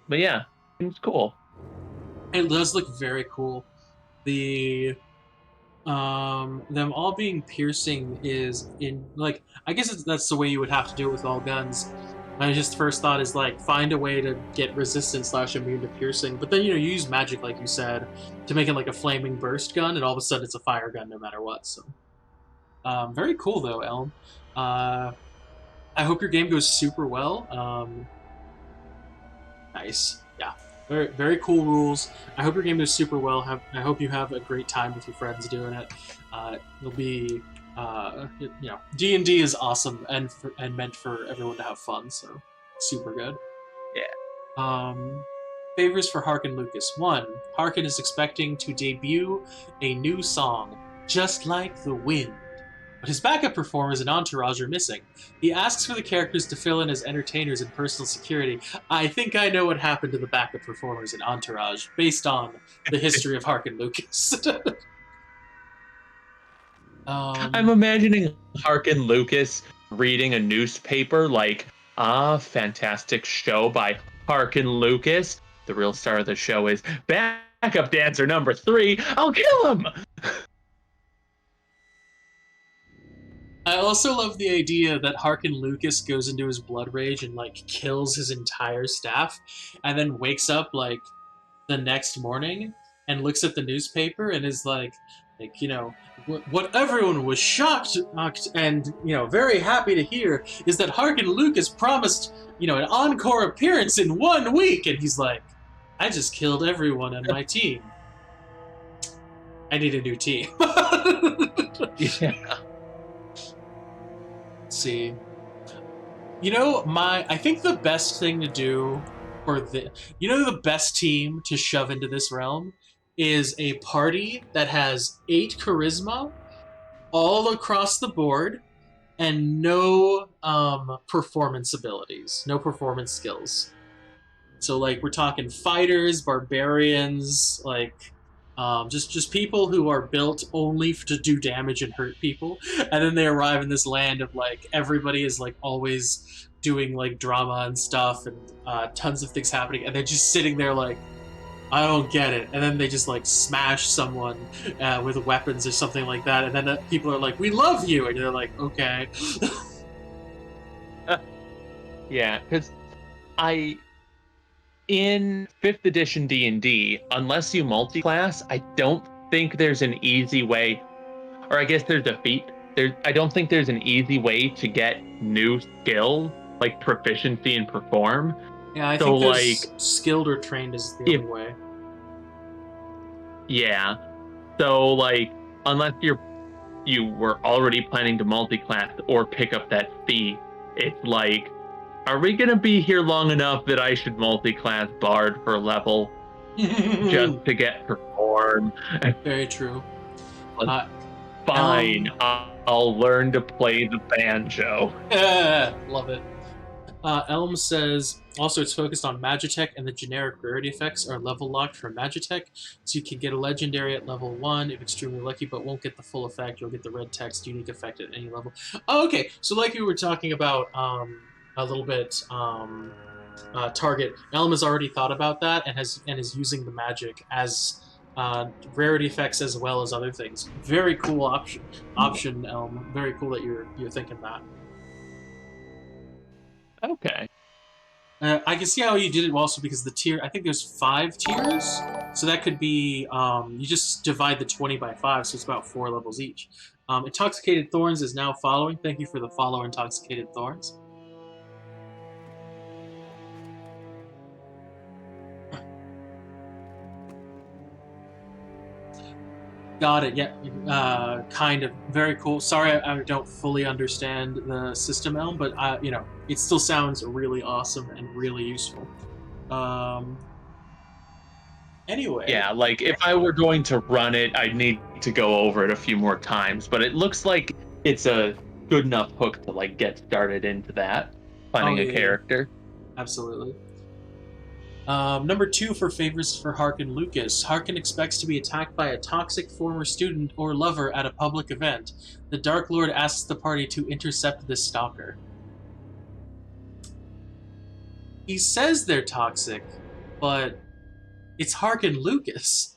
But yeah, it's cool. It does look very cool. The them all being piercing is in like I guess that's the way you would have to do it with all guns. My just first thought is like find a way to get resistant slash immune to piercing, but then you use magic like you said to make it like a flaming burst gun, and all of a sudden it's a fire gun no matter what. So very cool though, Elm. Uh, I hope your game goes super well. Nice. Yeah. Very, very cool rules. I hope your game goes super well. I hope you have a great time with your friends doing it. It'll be, D&D is awesome and meant for everyone to have fun. So super good. Yeah. Um, favors for Harkon Lukas. 1. Harkon is expecting to debut a new song, Just Like the Wind. But his backup performers and entourage are missing. He asks for the characters to fill in as entertainers and personal security. I think I know what happened to the backup performers and entourage based on the history of Harkon Lukas. I'm um, imagining Harkin Lucas reading a newspaper like, fantastic show by Harkin Lucas. The real star of the show is backup dancer number 3. I'll kill him! I also love the idea that Harkon Lukas goes into his blood rage and like kills his entire staff, and then wakes up like the next morning and looks at the newspaper and is like what everyone was shocked and very happy to hear is that Harkin Lucas promised an encore appearance in 1 week, and he's like, I just killed everyone on my team. I need a new team. Yeah. Let's see. I think the best thing to do for the best team to shove into this realm is a party that has 8 charisma all across the board and no performance abilities, no performance skills. So like we're talking fighters, barbarians, like just people who are built only to do damage and hurt people, and then they arrive in this land of like everybody is like always doing like drama and stuff and tons of things happening, and they're just sitting there like, I don't get it, and then they just like smash someone with weapons or something like that, and then people are like, we love you, and you're like, okay. Yeah, because in 5th edition D&D, unless you multi-class, I don't think there's an easy way, or I guess there's a feat. I don't think there's an easy way to get new skill, like proficiency and perform. Yeah, I So think like, there's skilled or trained is the if only way. yeah, so like, unless you were already planning to multi-class or pick up that feat, it's like, are we gonna be here long enough that I should multi-class Bard for a level just to get perform? Very true. Like, Uh, fine, Elm, I'll learn to play the banjo. love it. Elm says, also it's focused on Magitech, and the generic rarity effects are level locked for Magitech, so you can get a legendary at level 1 if extremely lucky, but won't get the full effect. You'll get the red text unique effect at any level. Oh, okay, so like we were talking about a little bit, Target, Elm has already thought about that and is using the magic as rarity effects as well as other things. Very cool option, Elm. Very cool that you're thinking that. Okay. I can see how you did it also because the tier, I think there's 5 tiers, so that could be, you just divide the 20 by 5, so it's about 4 levels each. Intoxicated Thorns is now following. Thank you for the follow, Intoxicated Thorns. Got it, yeah, kind of. Very cool. Sorry I don't fully understand the system, Elm, but, you know, it still sounds really awesome and really useful. Anyway. Yeah, like if I were going to run it, I'd need to go over it a few more times, but it looks like it's a good enough hook to like get started into that, finding a character. Absolutely. Number 2 for favors for Harkon Lukas. Harkon expects to be attacked by a toxic former student or lover at a public event. The Dark Lord asks the party to intercept this stalker. He says they're toxic, but it's Harkon Lukas.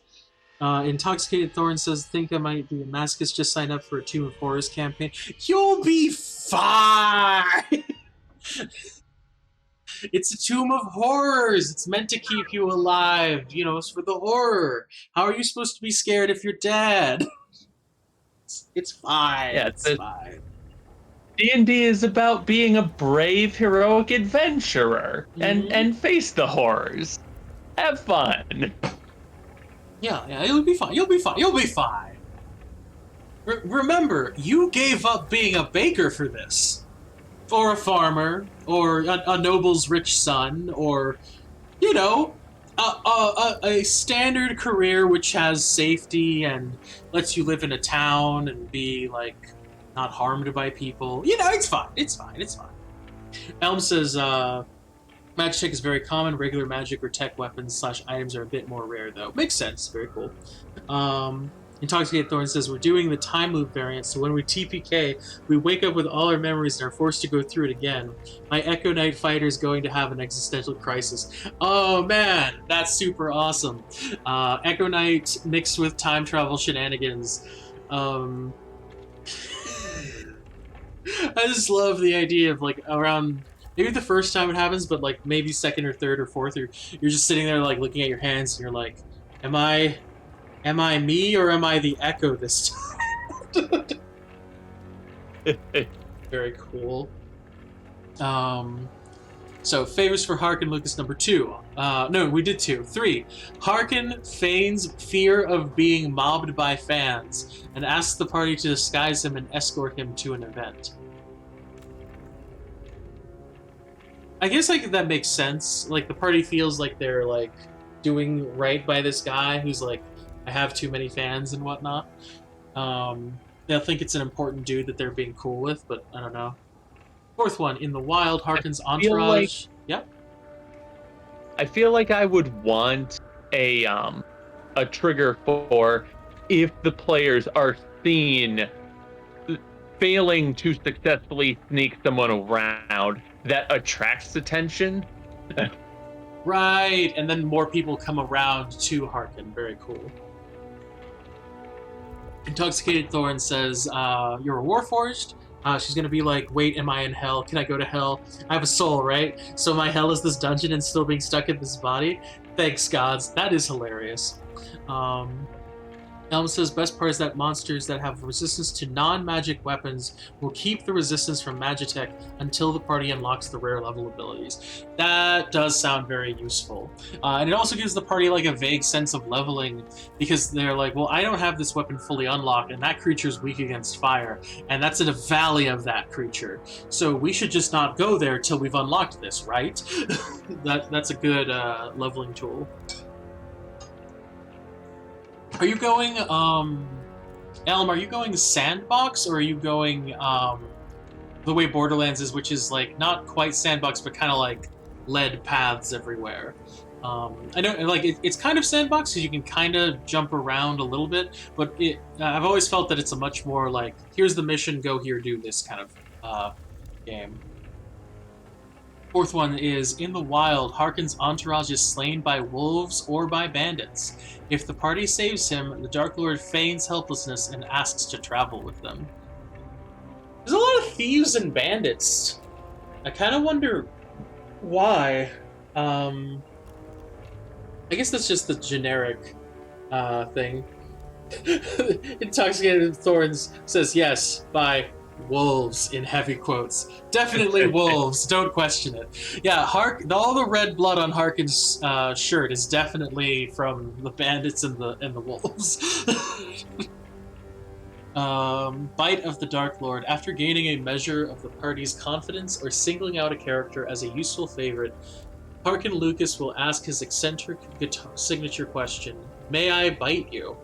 Intoxicated Thorn says, think I might be a masochist, just sign up for a Tomb of Horrors campaign. You'll be fine! It's a Tomb of Horrors! It's meant to keep you alive. You know, it's for the horror. How are you supposed to be scared if you're dead? It's fine. Yeah, it's fine. D&D is about being a brave, heroic adventurer and face the horrors. Have fun. Yeah, you'll be fine. You'll be fine. Remember, you gave up being a baker for this. Or a farmer, or a noble's rich son, or, you know, a standard career which has safety and lets you live in a town and be, like, not harmed by people. You know, it's fine. Elm says, magic tech is very common. Regular magic or tech weapons / items are a bit more rare, though. Makes sense. Very cool. Intoxicated Thorn says, we're doing the time loop variant, so when we TPK, we wake up with all our memories and are forced to go through it again. My Echo Knight fighter is going to have an existential crisis. Oh, man, that's super awesome. Echo Knight mixed with time travel shenanigans. I just love the idea of, like, around... Maybe the first time it happens, but, like, maybe second or third or fourth, or you're just sitting there, like, looking at your hands, and you're like, Am I me or am I the Echo this time? Very cool. So, favors for Harkon Lukas number 2. No, we did 2. 3. Harkon feigns fear of being mobbed by fans and asks the party to disguise him and escort him to an event. I guess like that makes sense. Like the party feels like they're like doing right by this guy who's like, I have too many fans and whatnot. They'll think it's an important dude that they're being cool with, but I don't know. 4th one, in the wild, Harkon's entourage. Yep. I feel like I would want a trigger for if the players are seen failing to successfully sneak someone around that attracts attention. Right, and then more people come around to Harkon. Very cool. Intoxicated Thorn says, you're a Warforged. She's gonna be like, wait, am I in hell? Can I go to hell? I have a soul, right? So my hell is this dungeon and still being stuck in this body? Thanks, gods. That is hilarious. Elm says, best part is that monsters that have resistance to non-magic weapons will keep the resistance from Magitech until the party unlocks the rare level abilities. That does sound very useful. And it also gives the party like a vague sense of leveling, because they're like, well, I don't have this weapon fully unlocked, and that creature's weak against fire, and that's in a valley of that creature. So we should just not go there till we've unlocked this, right? That's a good leveling tool. Are you going, Elm, are you going sandbox, or are you going, the way Borderlands is, which is, like, not quite sandbox, but kind of, like, lead paths everywhere? I know, like, it's kind of sandbox, because you can kind of jump around a little bit, but I've always felt that it's a much more, like, here's the mission, go here, do this kind of, game. 4th one is, in the wild, Harkon's entourage is slain by wolves or by bandits. If the party saves him, the Dark Lord feigns helplessness and asks to travel with them. There's a lot of thieves and bandits. I kind of wonder Why? I guess that's just the generic thing. Intoxicated Thorns says yes by wolves in heavy quotes. Definitely wolves. Don't question it. Yeah, all the red blood on Harkon's shirt is definitely from the bandits and the wolves. Bite of the Dark Lord. After gaining a measure of the party's confidence or singling out a character as a useful favorite, Harkon Lukas will ask his eccentric signature question, "May I bite you?"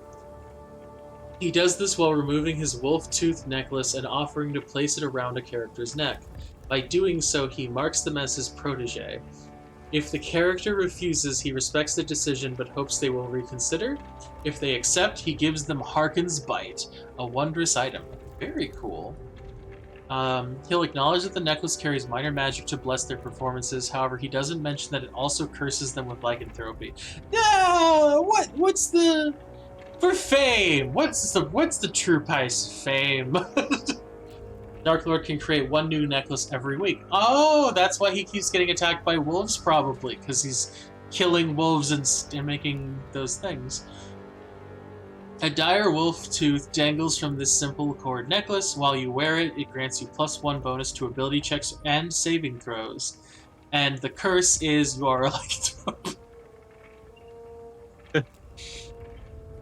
He does this while removing his wolf-toothed necklace and offering to place it around a character's neck. By doing so, he marks them as his protege. If the character refuses, he respects the decision but hopes they will reconsider. If they accept, he gives them Harkon's Bite, a wondrous item. Very cool. He'll acknowledge that the necklace carries minor magic to bless their performances. However, he doesn't mention that it also curses them with lycanthropy. Yeah, what's the for fame? What's the true price of fame? Dark Lord can create one new necklace every week. Oh, that's why he keeps getting attacked by wolves, probably, because he's killing wolves and making those things. A dire wolf tooth dangles from this simple cord necklace. While you wear it, it grants you +1 bonus to ability checks and saving throws. And the curse is you are a lycanthrope.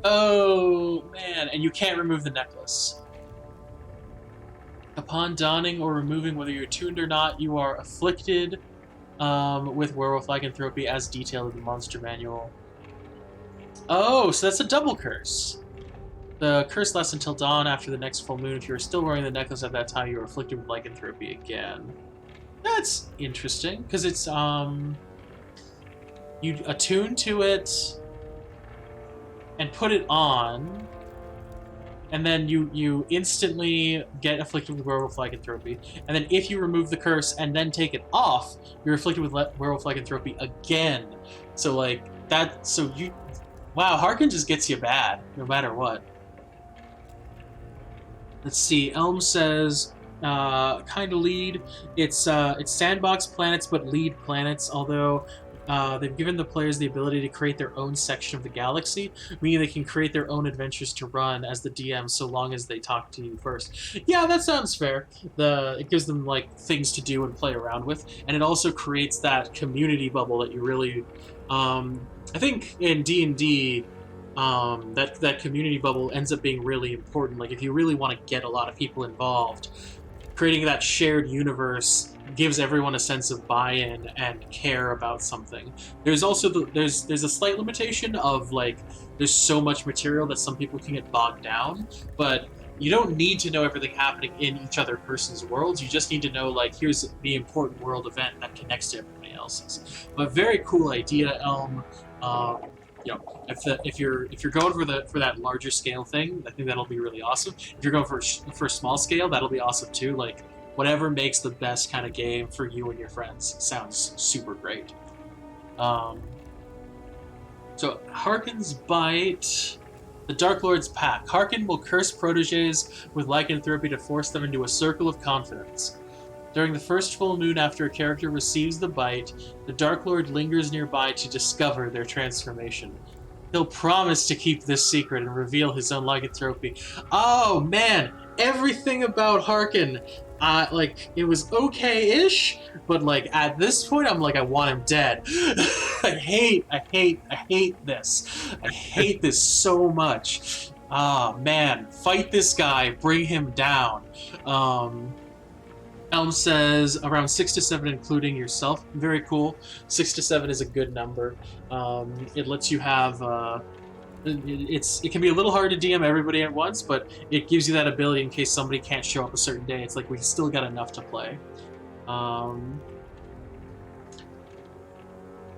Oh, man. And you can't remove the necklace. Upon donning or removing, whether you're attuned or not, you are afflicted with werewolf lycanthropy as detailed in the monster manual. Oh, so that's a double curse. The curse lasts until dawn after the next full moon. If you're still wearing the necklace at that time, you are afflicted with lycanthropy again. That's interesting, because it's, you attune to it and put it on, and then you instantly get afflicted with werewolf lycanthropy. And then if you remove the curse and then take it off, you're afflicted with werewolf lycanthropy again. So, like, that, so you, wow, Harkon just gets you bad, no matter what. Let's see, Elm says, kind of lead. It's sandbox planets, but lead planets, although they've given the players the ability to create their own section of the galaxy, meaning they can create their own adventures to run as the DM so long as they talk to you first. Yeah, that sounds fair. It gives them, like, things to do and play around with, and it also creates that community bubble that you really... I think in D&D... that community bubble ends up being really important. Like, if you really want to get a lot of people involved, creating that shared universe gives everyone a sense of buy-in and care about something. There's also there's a slight limitation of, like, there's so much material that some people can get bogged down, but you don't need to know everything happening in each other person's worlds. You just need to know, like, here's the important world event that connects to everybody else's. But very cool idea, Elm. You know, if you're going for that larger scale thing, I think that'll be really awesome. If you're going for a small scale, that'll be awesome too. Like, whatever makes the best kind of game for you and your friends sounds super great. So Harkon's Bite, the Dark Lord's Pact. Harkon will curse proteges with lycanthropy to force them into a circle of confidence. During the first full moon after a character receives the bite, the Dark Lord lingers nearby to discover their transformation. He'll promise to keep this secret and reveal his own lycanthropy. Oh, man! Everything about Harkon, like, it was okay-ish, but, like, at this point, I'm like, I want him dead. I hate this. I hate this so much. Ah, man. Fight this guy. Bring him down. Elm says around 6 to 7, including yourself. Very cool. 6 to 7 is a good number. It lets you have. It can be a little hard to DM everybody at once, but it gives you that ability in case somebody can't show up a certain day. It's like we still got enough to play.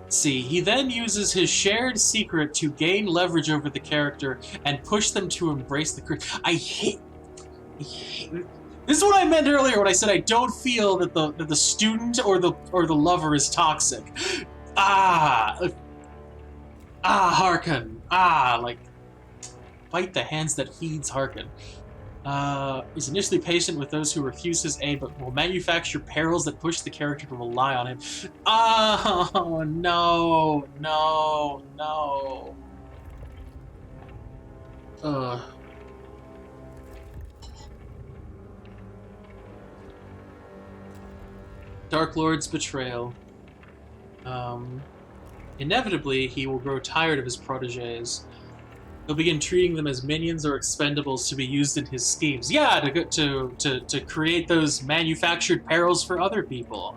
Let's see. He then uses his shared secret to gain leverage over the character and push them to embrace the curse. I hate. This is what I meant earlier when I said I don't feel that the student or the lover is toxic. Harkon. Like, fight the hands that feeds Harkon. He's initially patient with those who refuse his aid, but will manufacture perils that push the character to rely on him. Oh, no, no, no. Ugh. Dark Lord's betrayal. Inevitably, he will grow tired of his proteges. He'll begin treating them as minions or expendables to be used in his schemes. Yeah, to create those manufactured perils for other people.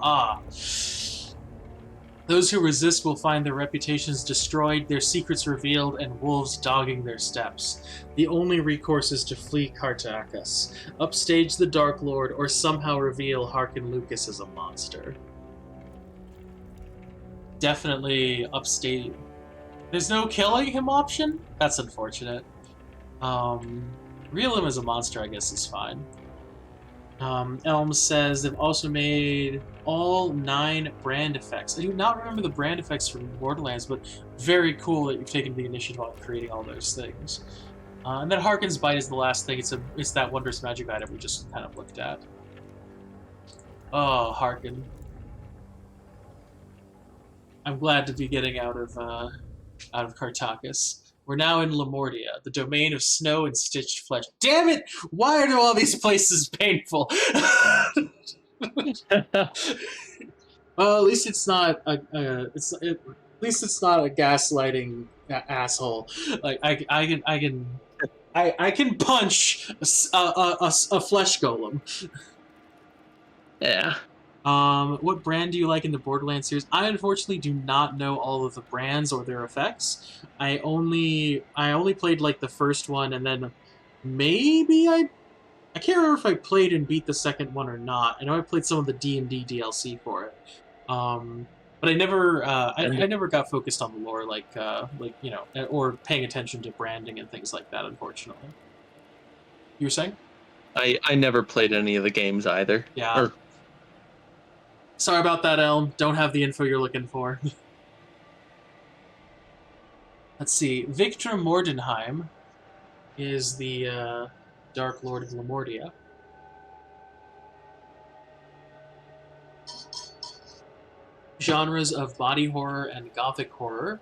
Those who resist will find their reputations destroyed, their secrets revealed, and wolves dogging their steps. The only recourse is to flee Kartakass, upstage the Dark Lord, or somehow reveal Harkon Lukas as a monster. Definitely upstage. There's no killing him option? That's unfortunate. Real him as a monster, I guess, is fine. Elm says they've also made all 9 brand effects. I do not remember the brand effects from Borderlands, but very cool that you've taken the initiative on creating all those things. And then Harkon's Bite is the last thing. It's that wondrous magic item we just kind of looked at. Oh, Harkon. I'm glad to be getting out of Kartakass. We're now in Lamordia, the domain of snow and stitched flesh. Damn it! Why are all these places painful? Well, at least it's not at least it's not a gaslighting asshole. Like I can punch a flesh golem. Yeah. What brand do you like in the Borderlands series? I unfortunately do not know all of the brands or their effects. I only played like the first one, and then maybe I can't remember if I played and beat the second one or not. I know I played some of the D&D DLC for it. But I never I never got focused on the lore like you know, or paying attention to branding and things like that, unfortunately. You were saying? I never played any of the games either. Yeah. Sorry about that, Elm. Don't have the info you're looking for. Let's see. Viktra Mordenheim is the Dark Lord of Lamordia. Genres of body horror and gothic horror.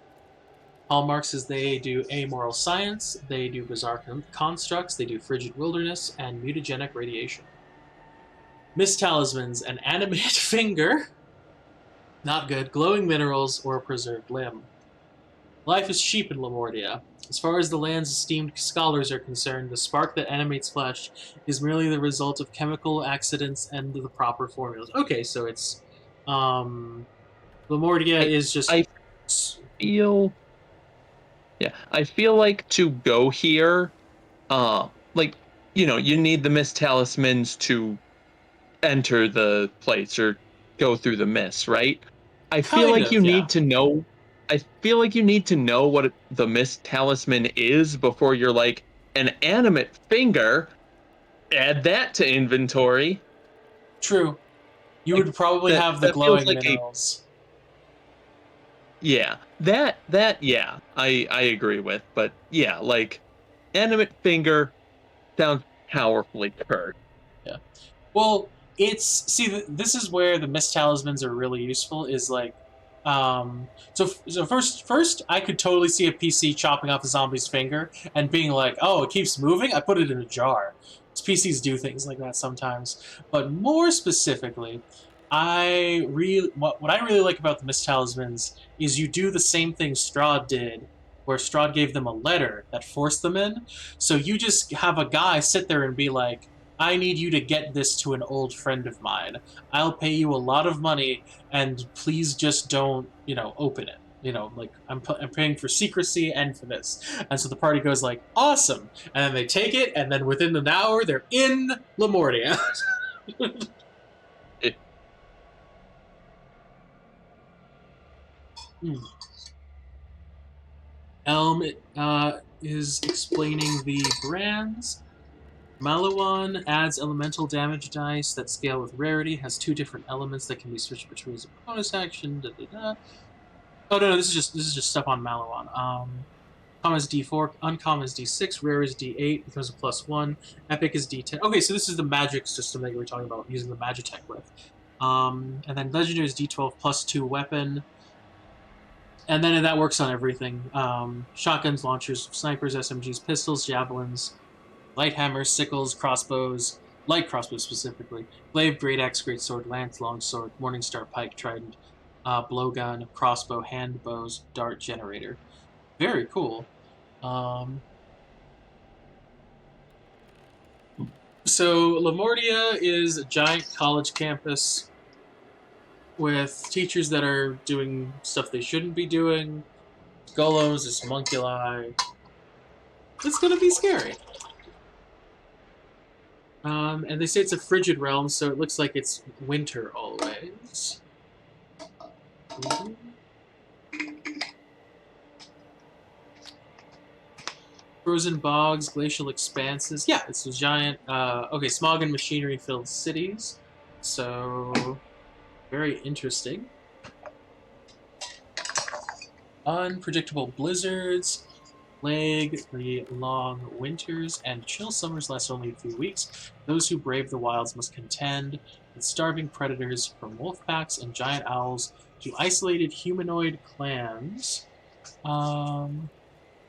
Hallmarks is they do amoral science, they do bizarre constructs, they do frigid wilderness, and mutagenic radiation. Mist talismans, an animate finger, not good, glowing minerals, or a preserved limb. Life is cheap in Lamordia. As far as the land's esteemed scholars are concerned, the spark that animates flesh is merely the result of chemical accidents and the proper formulas. Okay, so it's Lamordia is just. I feel like to go here, like, you know, you need the mist talismans to enter the place or go through the mist, right? I feel like you need to know. I feel like you need to know what the mist talisman is before you're like, an animate finger. Add that to inventory. True. You would probably have the glowing minerals. Yeah, that yeah, I agree with, but yeah, like, animate finger sounds powerfully cursed. Yeah. Well, this is where the mist talismans are really useful. Is like, so first I could totally see a PC chopping off a zombie's finger and being like, oh, it keeps moving. I put it in a jar. PCs do things like that sometimes, but more specifically, what I really like about the mist talismans is you do the same thing Strahd did, where Strahd gave them a letter that forced them in. So you just have a guy sit there and be like, I need you to get this to an old friend of mine. I'll pay you a lot of money, and please just don't, you know, open it. You know, like, I'm paying for secrecy and for this. And so the party goes like, awesome. And then they take it, and then within an hour, they're in Lamordia. Elm is explaining the brands. Malawan adds elemental damage dice that scale with rarity, has 2 different elements that can be switched between as a bonus action. Oh no, this is just stuff on Malawan. Common is D4, uncommon is D6, rare is D8, becomes a +1, epic is D10. Okay, so this is the magic system that you were talking about, using the Magitech with. And then legendary is D12 +2 weapon, and then that works on everything. Shotguns, launchers, snipers, SMGs, pistols, javelins, light hammers, sickles, crossbows, light crossbows specifically, glaive, great axe, great sword, lance, longsword, morningstar, pike, trident, blowgun, crossbow, hand bows, dart, generator. Very cool. Um, so Lamordia is a giant college campus with teachers that are doing stuff they shouldn't be doing. Golems, there's homunculi. It's gonna be scary. And they say it's a frigid realm, so it looks like it's winter always. Frozen bogs, glacial expanses. Yeah, it's a giant. Okay, smog and machinery-filled cities. So, very interesting. Unpredictable blizzards, plague-free long winters, and chill summers last only a few weeks. Those who brave the wilds must contend with starving predators from wolf packs and giant owls to isolated humanoid clans.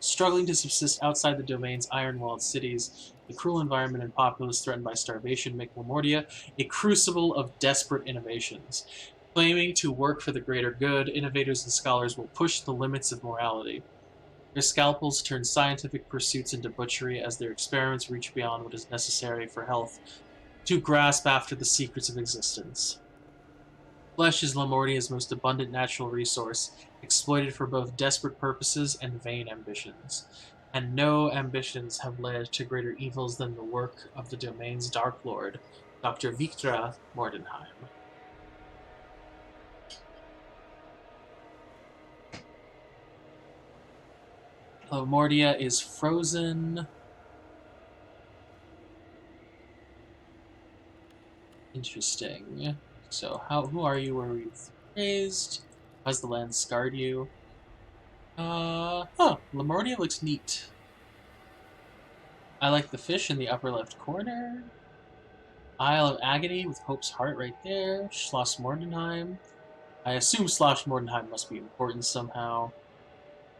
Struggling to subsist outside the domain's iron-walled cities, the cruel environment and populace threatened by starvation make Lamordia a crucible of desperate innovations. Claiming to work for the greater good, innovators and scholars will push the limits of morality. Their scalpels turn scientific pursuits into butchery as their experiments reach beyond what is necessary for health to grasp after the secrets of existence. Flesh is Lamordia's most abundant natural resource, exploited for both desperate purposes and vain ambitions. And no ambitions have led to greater evils than the work of the domain's Dark Lord, Doctor Viktra Mordenheim. Lamordia is frozen. Interesting. So, who are you? Where were you raised? How's the land scarred you? Lamordia looks neat. I like the fish in the upper left corner. Isle of Agony with Hope's Heart right there. Schloss Mordenheim. I assume Schloss Mordenheim must be important somehow.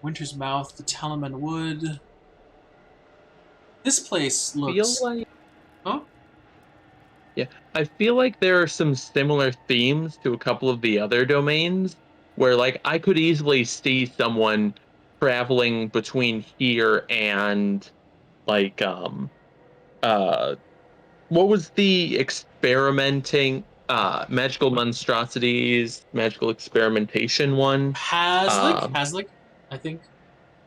Winter's Mouth, the Talaman Wood. This place Feel looks... like Huh? Yeah, I feel like there are some similar themes to a couple of the other domains where like I could easily see someone traveling between here and like uh what was the experimenting magical monstrosities, magical experimentation one? Um Haslick, I think.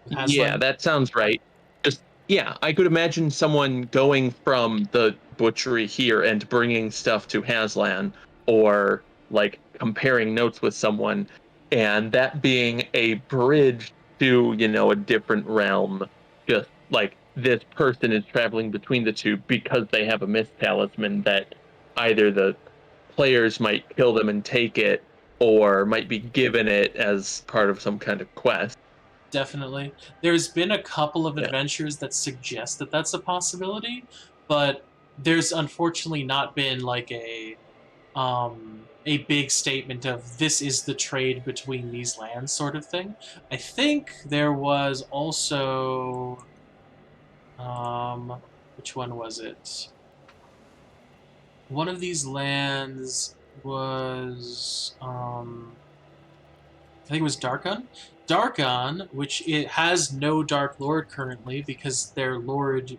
yeah, Haslan. that sounds right. Just yeah, I could imagine someone going from the butchery here and bringing stuff to Haslan, or like comparing notes with someone, and that being a bridge to, a different realm. Just like this person is traveling between the two because they have a myth talisman that either the players might kill them and take it, or might be given it as part of some kind of quest. Definitely. There's been a couple of Yeah. adventures that suggest that that's a possibility, but there's unfortunately not been like a big statement of this is the trade between these lands sort of thing. I think there was also which one was it? One of these lands was I think it was Darkon. Darkon, which it has no Dark Lord currently because their Lord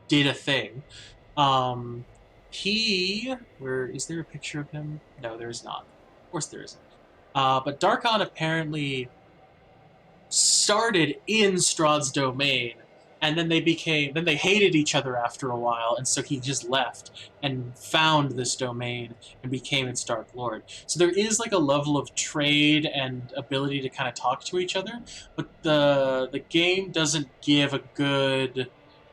did a thing. Um, where is there a picture of him? No, there is not. Of course, there isn't. But Darkon apparently started in Strahd's domain, and then they hated each other after a while, and so he just left and found this domain and became its Dark Lord. So there is like a level of trade and ability to kind of talk to each other, but the game doesn't give a good.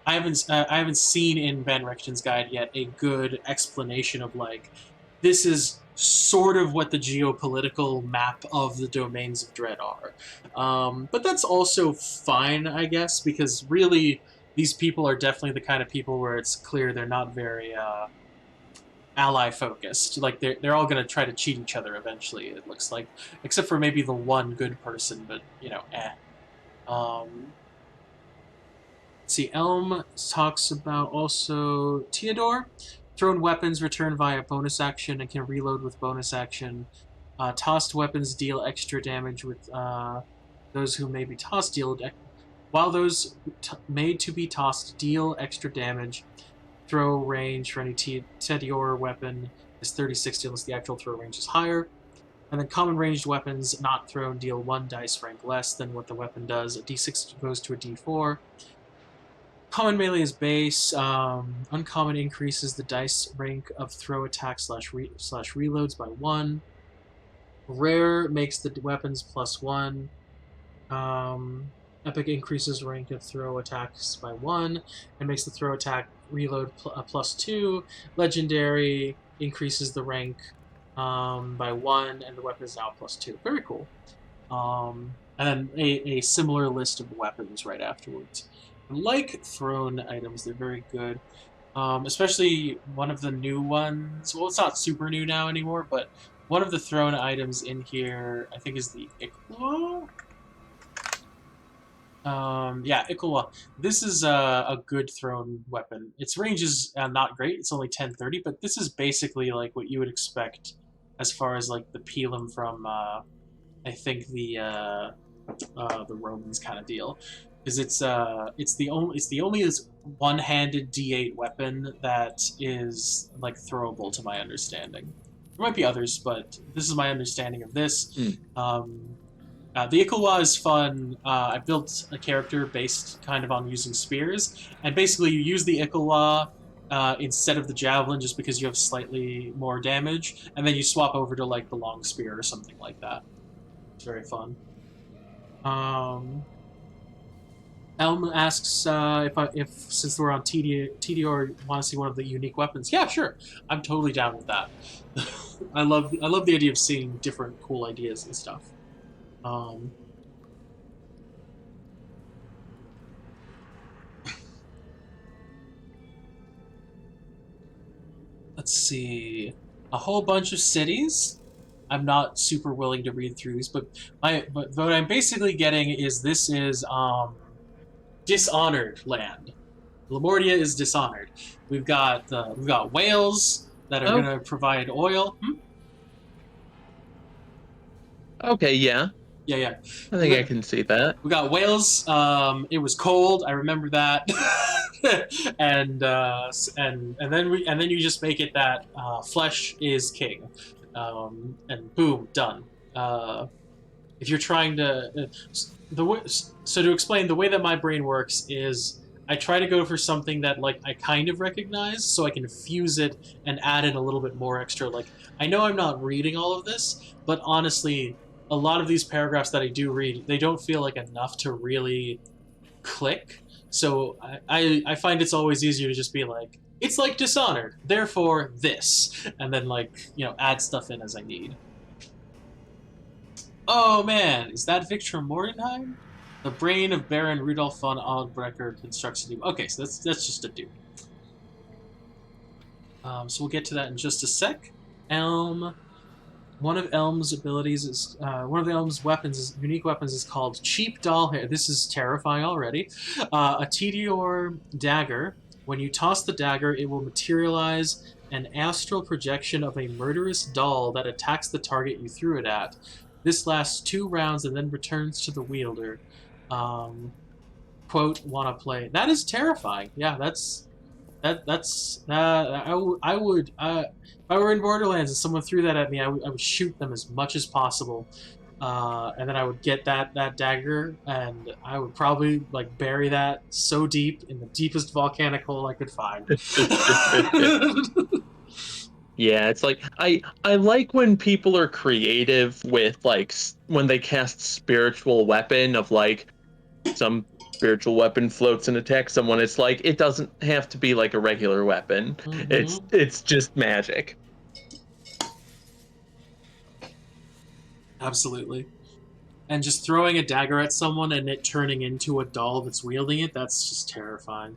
I haven't seen in Van Richten's guide yet a good explanation of like this is sort of what the geopolitical map of the domains of dread are. But that's also fine, I guess, because really these people are definitely the kind of people where it's clear they're not very ally focused. Like they're all going to try to cheat each other eventually. It looks like, except for maybe the one good person, but Um, see, Elm talks about also Theodore. Thrown weapons return via bonus action and can reload with bonus action. Tossed weapons deal extra damage with those who may be tossed deal. While those made to be tossed deal extra damage, throw range for any Theodore weapon is 30-60 unless the actual throw range is higher. And then common ranged weapons not thrown deal 1 dice rank less than what the weapon does. A d6 goes to a d4. Common melee is base. Uncommon increases the dice rank of throw attack slash reloads by 1. Rare makes the weapons +1. Epic increases rank of throw attacks by 1 and makes the throw attack reload +2. Legendary increases the rank by 1 and the weapon is now +2. Very cool. And then a similar list of weapons right afterwards. Like thrown items, they're very good. Especially one of the new ones. Well, it's not super new now anymore, but one of the thrown items in here, I think, is the Ikwa. Yeah, Ikwa. This is a good thrown weapon. Its range is not great. It's only 10-30, but this is basically like what you would expect as far as like the Pelum from, I think the Romans kind of deal, because it's the only one-handed D8 weapon that is like throwable to my understanding. There might be others, but this is my understanding of this. The Ikawa is fun. I built a character based kind of on using spears, and basically you use the Ikawa instead of the javelin just because you have slightly more damage, and then you swap over to like the long spear or something like that. It's very fun. Elm asks if since we're on TDR, want to see one of the unique weapons. Yeah, sure. I'm totally down with that. I love the idea of seeing different cool ideas and stuff. Let's see. A whole bunch of cities. I'm not super willing to read through these, but what I'm basically getting is this is dishonored land. Lamordia is dishonored. We've got whales that are going to provide oil. Okay, yeah. Yeah. I think I can see that. We got whales. It was cold. I remember that. and then you just make it that flesh is king, and boom, done. If you're trying to to explain, the way that my brain works is I try to go for something that like I kind of recognize, so I can fuse it and add in a little bit more extra. Like I know I'm not reading all of this, but honestly, a lot of these paragraphs that I do read, they don't feel like enough to really click. So I find it's always easier to just be like, it's like Dishonored, therefore this, and then like add stuff in as I need. Oh man, is that Viktra Mordenheim? The brain of Baron Rudolf von Albrecher constructs a new. Okay, so that's just a dude. So we'll get to that in just a sec. Elm. One of Elm's abilities is one of the Elm's unique weapons is called Cheap Doll Hair. This is terrifying already. A Tedior dagger. When you toss the dagger, it will materialize an astral projection of a murderous doll that attacks the target you threw it at. This lasts 2 rounds and then returns to the wielder. Quote, wanna play. That is terrifying. Yeah, that's I would if I were in Borderlands and someone threw that at me, I would shoot them as much as possible, and then I would get that dagger and I would probably like bury that so deep in the deepest volcanic hole I could find. Yeah, it's like I like when people are creative with like when they cast spiritual weapon of like some spiritual weapon floats and attacks someone. It's like it doesn't have to be like a regular weapon. Mm-hmm. It's just magic. Absolutely. And just throwing a dagger at someone and it turning into a doll that's wielding it, that's just terrifying.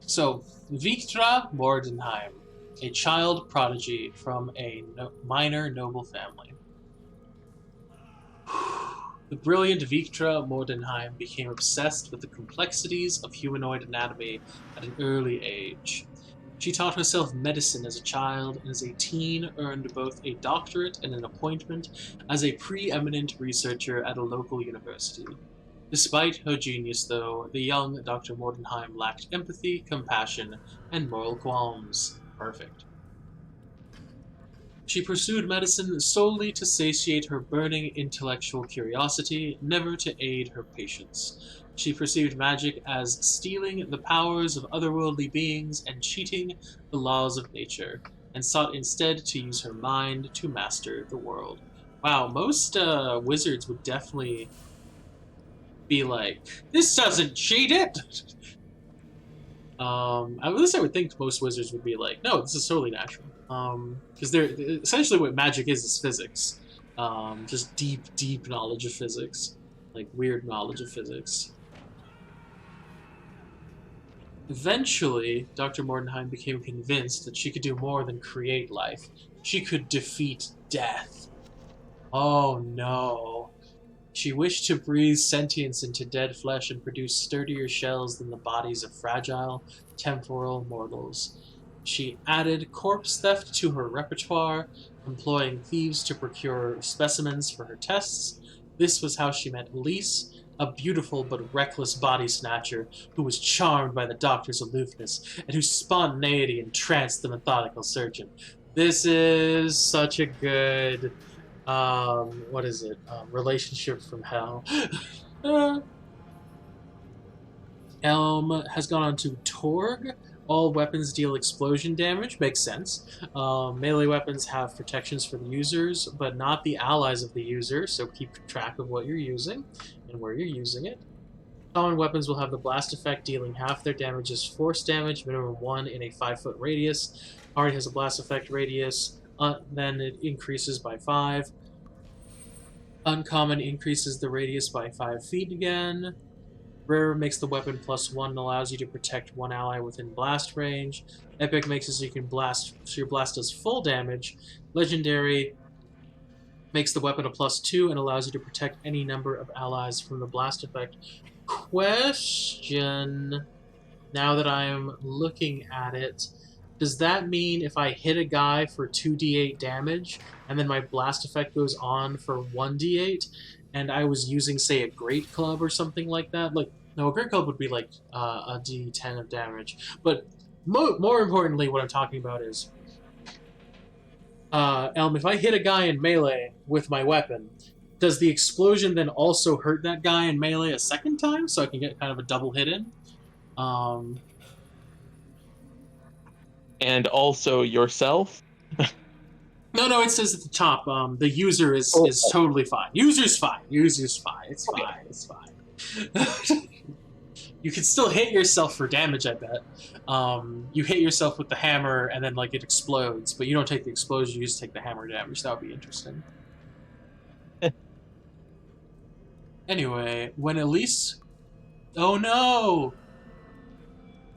So, Viktra Mordenheim, a child prodigy from a minor noble family. The brilliant Viktra Mordenheim became obsessed with the complexities of humanoid anatomy at an early age. She taught herself medicine as a child, and as a teen earned both a doctorate and an appointment as a preeminent researcher at a local university. Despite her genius, though, the young Dr. Mordenheim lacked empathy, compassion, and moral qualms. Perfect. She pursued medicine solely to satiate her burning intellectual curiosity, never to aid her patients. She perceived magic as stealing the powers of otherworldly beings and cheating the laws of nature, and sought instead to use her mind to master the world. Wow, most wizards would definitely be like, this doesn't cheat it! At least I would think most wizards would be like, no, this is totally natural. Because they're essentially what magic is physics. Just deep, deep knowledge of physics, like weird knowledge of physics. Eventually, Dr. Mordenheim became convinced that she could do more than create life. She could defeat death. Oh no. She wished to breathe sentience into dead flesh and produce sturdier shells than the bodies of fragile, temporal mortals. She added corpse theft to her repertoire, employing thieves to procure specimens for her tests. This was how she met Elise, a beautiful but reckless body snatcher who was charmed by the doctor's aloofness and whose spontaneity entranced the methodical surgeon. This is such a good what is it? Relationship from Hell. Elm has gone on to Torg. All weapons deal explosion damage. Makes sense. Melee weapons have protections for the users, but not the allies of the user, so keep track of what you're using and where you're using it. Common weapons will have the blast effect, dealing half their damage as force damage, minimum 1 in a 5-foot radius. Hard has a blast effect radius, then it increases by 5. Uncommon increases the radius by 5 feet again. Rare makes the weapon +1 and allows you to protect one ally within blast range. Epic makes it so you can blast, so your blast does full damage. Legendary makes the weapon a +2 and allows you to protect any number of allies from the blast effect. Question, now that I'm looking at it, does that mean if I hit a guy for 2d8 damage, and then my blast effect goes on for 1d8, and I was using, say, a Great Club or something like that? Like, no, a Great Club would be like a d10 of damage. But more importantly, what I'm talking about is, Elm, if I hit a guy in melee with my weapon, does the explosion then also hurt that guy in melee a second time, so I can get kind of a double hit in? And also yourself? No, it says at the top, the user is totally fine. User's fine. User's fine. It's Okay. fine. It's fine. You can still hit yourself for damage, I bet. You hit yourself with the hammer, and then, like, it explodes, but you don't take the explosion, you just take the hammer damage. That would be interesting. Anyway, when Elise... Oh no!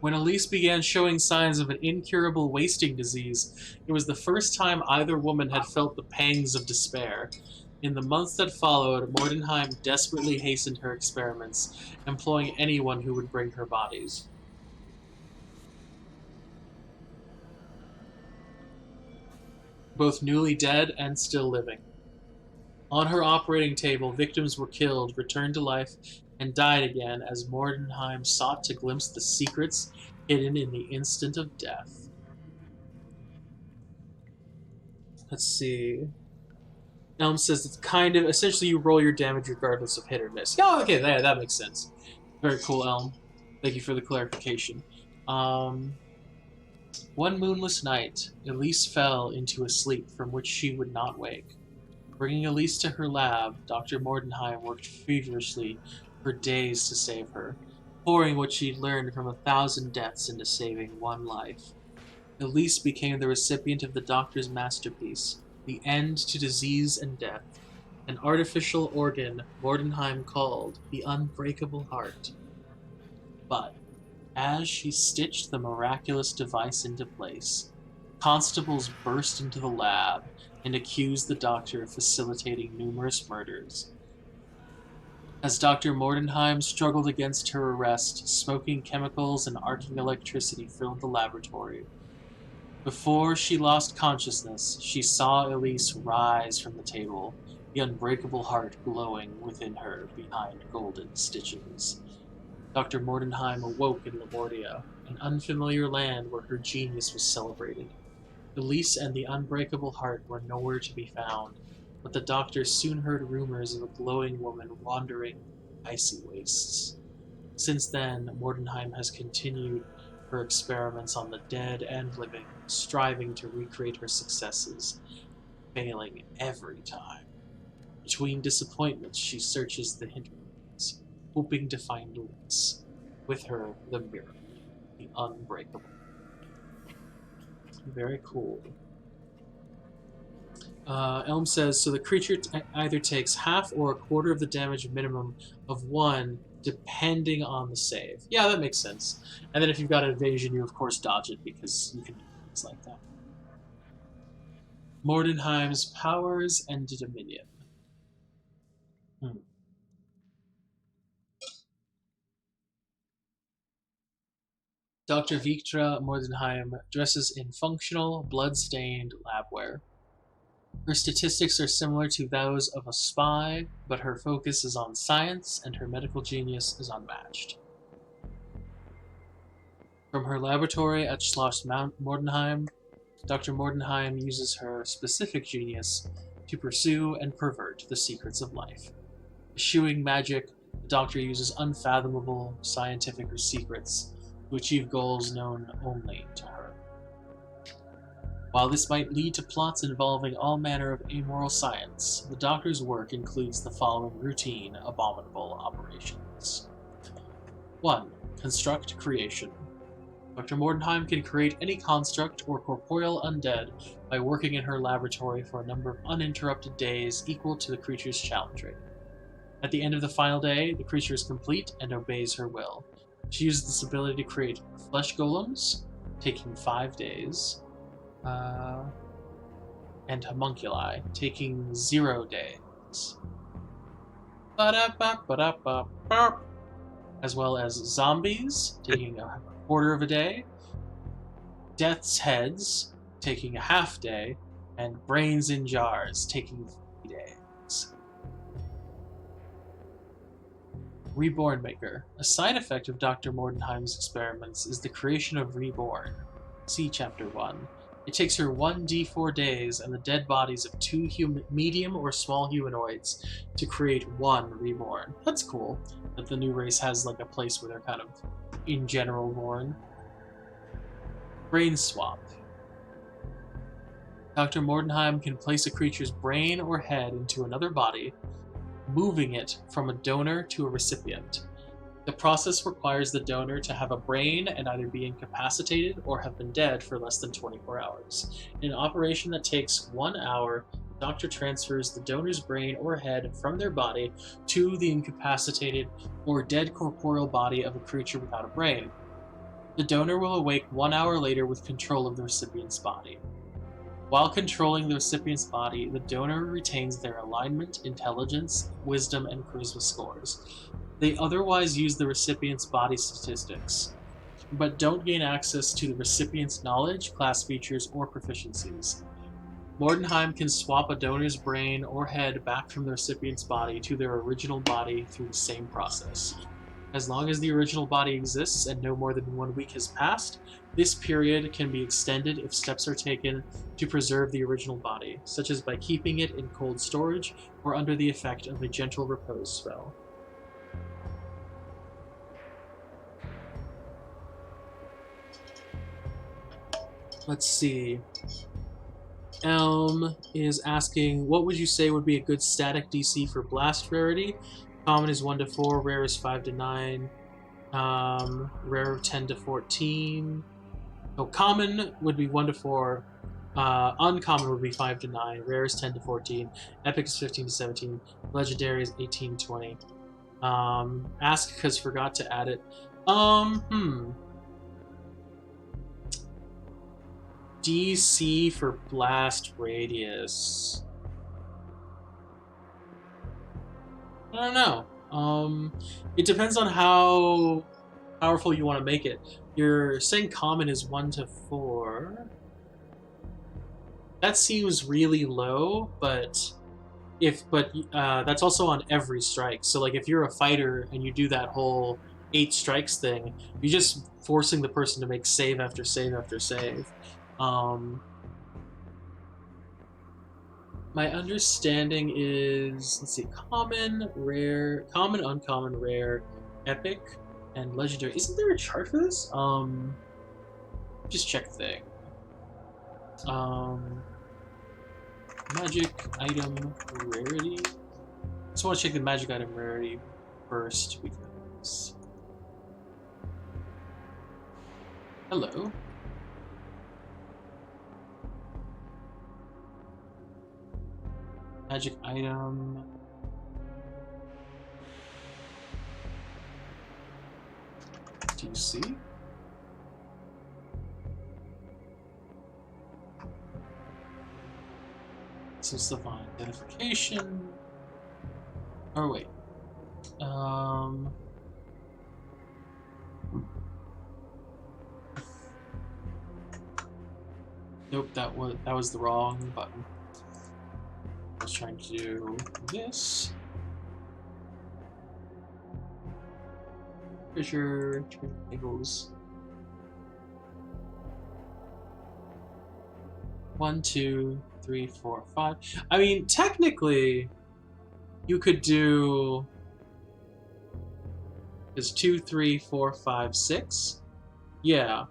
When Elise began showing signs of an incurable wasting disease, it was the first time either woman had felt the pangs of despair. In the months that followed, Mordenheim desperately hastened her experiments, employing anyone who would bring her bodies. Both newly dead and still living. On her operating table, victims were killed, returned to life, and died again as Mordenheim sought to glimpse the secrets hidden in the instant of death. Let's see. Elm says it's kind of, essentially you roll your damage regardless of hit or miss. Oh, okay, that makes sense. Very cool, Elm. Thank you for the clarification. One moonless night, Elise fell into a sleep from which she would not wake. Bringing Elise to her lab, Dr. Mordenheim worked feverishly for days to save her, pouring what she'd learned from 1,000 deaths into saving one life. Elise became the recipient of the doctor's masterpiece, the end to disease and death, an artificial organ Mordenheim called the unbreakable heart. But as she stitched the miraculous device into place, constables burst into the lab and accused the doctor of facilitating numerous murders. As Dr. Mordenheim struggled against her arrest, smoking chemicals and arcing electricity filled the laboratory. Before she lost consciousness, she saw Elise rise from the table, the unbreakable heart glowing within her behind golden stitches. Dr. Mordenheim awoke in Lamordia, an unfamiliar land where her genius was celebrated. Elise and the unbreakable heart were nowhere to be found, but the doctor soon heard rumors of a glowing woman wandering icy wastes. Since then, Mordenheim has continued her experiments on the dead and living, striving to recreate her successes, failing every time. Between disappointments, she searches the hinterlands, hoping to find Elise. With her, the mirror, the unbreakable. Very cool. Elm says, so the creature either takes half or a quarter of the damage minimum of one, depending on the save. Yeah, that makes sense. And then if you've got an evasion, you of course dodge it, because you can do things like that. Mordenheim's powers and dominion. Dr. Viktra Mordenheim dresses in functional, blood-stained labwear. Her statistics are similar to those of a spy, but her focus is on science and her medical genius is unmatched. From her laboratory at Schloss Mordenheim, Dr. Mordenheim uses her specific genius to pursue and pervert the secrets of life. Eschewing magic, the doctor uses unfathomable scientific secrets to achieve goals known only to her. While this might lead to plots involving all manner of amoral science, the doctor's work includes the following routine, abominable operations. 1. Construct creation. Dr. Mordenheim can create any construct or corporeal undead by working in her laboratory for a number of uninterrupted days equal to the creature's challenge rate. At the end of the final day, the creature is complete and obeys her will. She uses this ability to create flesh golems, taking 5 days, and homunculi, taking 0 days. As well as zombies, taking a quarter of a day, death's heads, taking a half day, and brains in jars, taking 3 days. Reborn Maker. A side effect of Dr. Mordenheim's experiments is the creation of Reborn. See Chapter 1. It takes her 1d4 days and the dead bodies of 2 medium or small humanoids to create 1 Reborn. That's cool, that the new race has like a place where they're kind of, in general, born. Brain Swap. Dr. Mordenheim can place a creature's brain or head into another body, moving it from a donor to a recipient. The process requires the donor to have a brain and either be incapacitated or have been dead for less than 24 hours. In an operation that takes 1 hour, the doctor transfers the donor's brain or head from their body to the incapacitated or dead corporeal body of a creature without a brain. The donor will awake 1 hour later with control of the recipient's body. While controlling the recipient's body, the donor retains their alignment, intelligence, wisdom, and charisma scores. They otherwise use the recipient's body statistics, but don't gain access to the recipient's knowledge, class features, or proficiencies. Mordenheim can swap a donor's brain or head back from the recipient's body to their original body through the same process. As long as the original body exists and no more than 1 week has passed, this period can be extended if steps are taken to preserve the original body, such as by keeping it in cold storage or under the effect of a gentle repose spell. Let's see. Elm is asking, what would you say would be a good static DC for Blast rarity? Common is 1 to 4, rare is 5 to 9, rare 10 to 14. So common would be 1 to 4, Uncommon would be 5 to 9, rare is 10 to 14, epic is 15 to 17, legendary is 18 to 20. Ask because forgot to add it. DC for blast radius. I don't know. It depends on how powerful you want to make it. You're saying common is 1 to 4. That seems really low, but that's also on every strike. So like if you're a fighter and you do that whole 8 strikes thing, you're just forcing the person to make save after save after save. My understanding is, let's see, common, rare, common, uncommon, rare, epic, and legendary. Isn't there a chart for this? Just check thing. Magic item rarity. Just want to check the magic item rarity first because. Hello. Magic item. DC. Some stuff on identification. Oh wait. Nope, that was the wrong button. I was trying to do this. Treasure tables. 1, 2, 3, 4, 5. I mean, technically, you could do. Is 2, 3, 4, 5, 6? Yeah.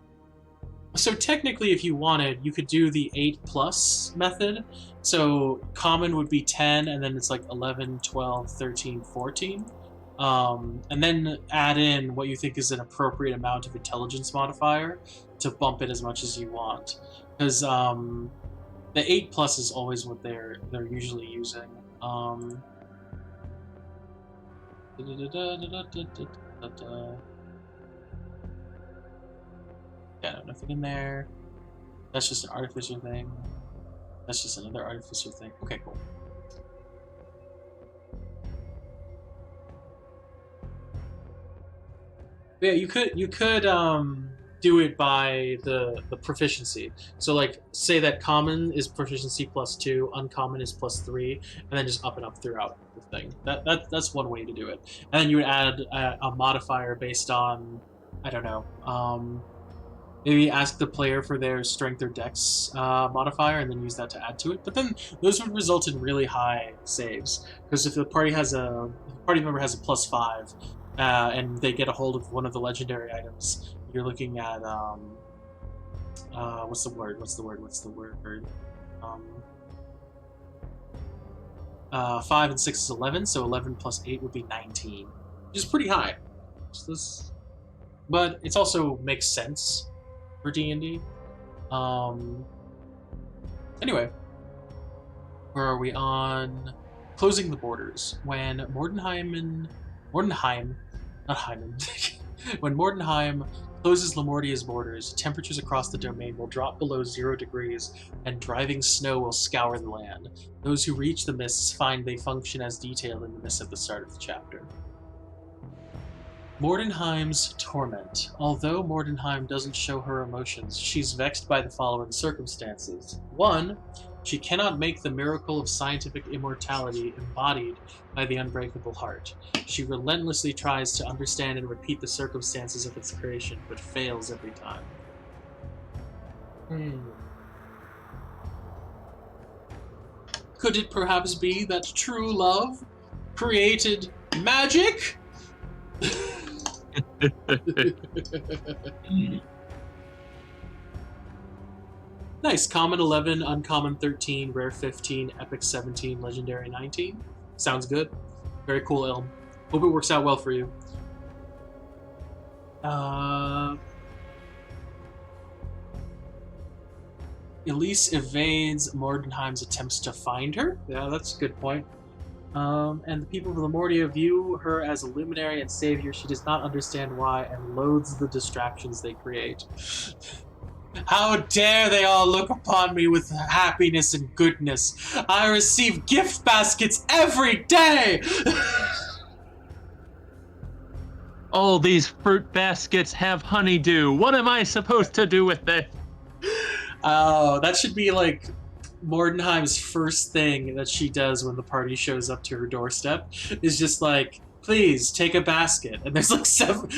So technically, if you wanted, you could do the 8+ method. So common would be 10, and then it's like 11, 12, 13, 14. And then add in what you think is an appropriate amount of intelligence modifier to bump it as much as you want. Because the 8+ is always what they're usually using. Yeah, nothing in there. That's just an artificer thing. That's just another artificer thing. Okay, cool. Yeah, you could do it by the proficiency. So like say that common is proficiency +2, uncommon is +3, and then just up and up throughout the thing. That's one way to do it. And then you would add a modifier based on, I don't know, maybe ask the player for their strength or dex modifier, and then use that to add to it. But then those would result in really high saves, because if the party member has a +5, and they get a hold of one of the legendary items, you're looking at what's the word? 5 and 6 is 11, so 11 + 8 would be 19, which is pretty high. But it also makes sense for D&D. Anyway, where are we on? Closing the borders. When Mordenheim, not Hyman. When Mordenheim closes Lamordia's borders, temperatures across the domain will drop below 0 degrees, and driving snow will scour the land. Those who reach the mists find they function as detailed in the mists at the start of the chapter. Mordenheim's torment. Although Mordenheim doesn't show her emotions, she's vexed by the following circumstances. 1. She cannot make the miracle of scientific immortality embodied by the unbreakable heart. She relentlessly tries to understand and repeat the circumstances of its creation, but fails every time. Could it perhaps be that true love created magic? Nice. Common 11, uncommon 13, rare 15, epic 17, legendary 19. Sounds good. Very cool, Elm. Hope it works out well for you. Elise evades Mordenheim's attempts to find her. Yeah, that's a good point. And the people of Lamordia view her as a luminary and savior. She does not understand why and loathes the distractions they create. How dare they all look upon me with happiness and goodness? I receive gift baskets every day! All these fruit baskets have honeydew. What am I supposed to do with this? Oh, that should be like Mordenheim's first thing that she does when the party shows up to her doorstep is just like, please take a basket. And there's like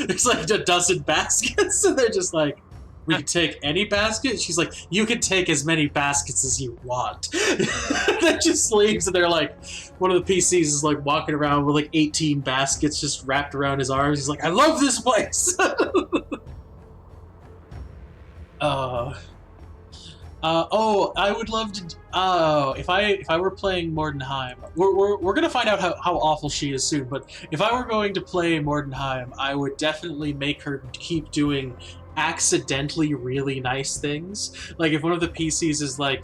there's like a dozen baskets, and they're just like, we can take any basket. She's like, you can take as many baskets as you want. That just leaves, and they're like, one of the PCs is like walking around with like 18 baskets just wrapped around his arms. He's like, I love this place. I would love to. If I were playing Mordenheim, we're gonna find out how awful she is soon. But if I were going to play Mordenheim, I would definitely make her keep doing accidentally really nice things. Like if one of the PCs is like,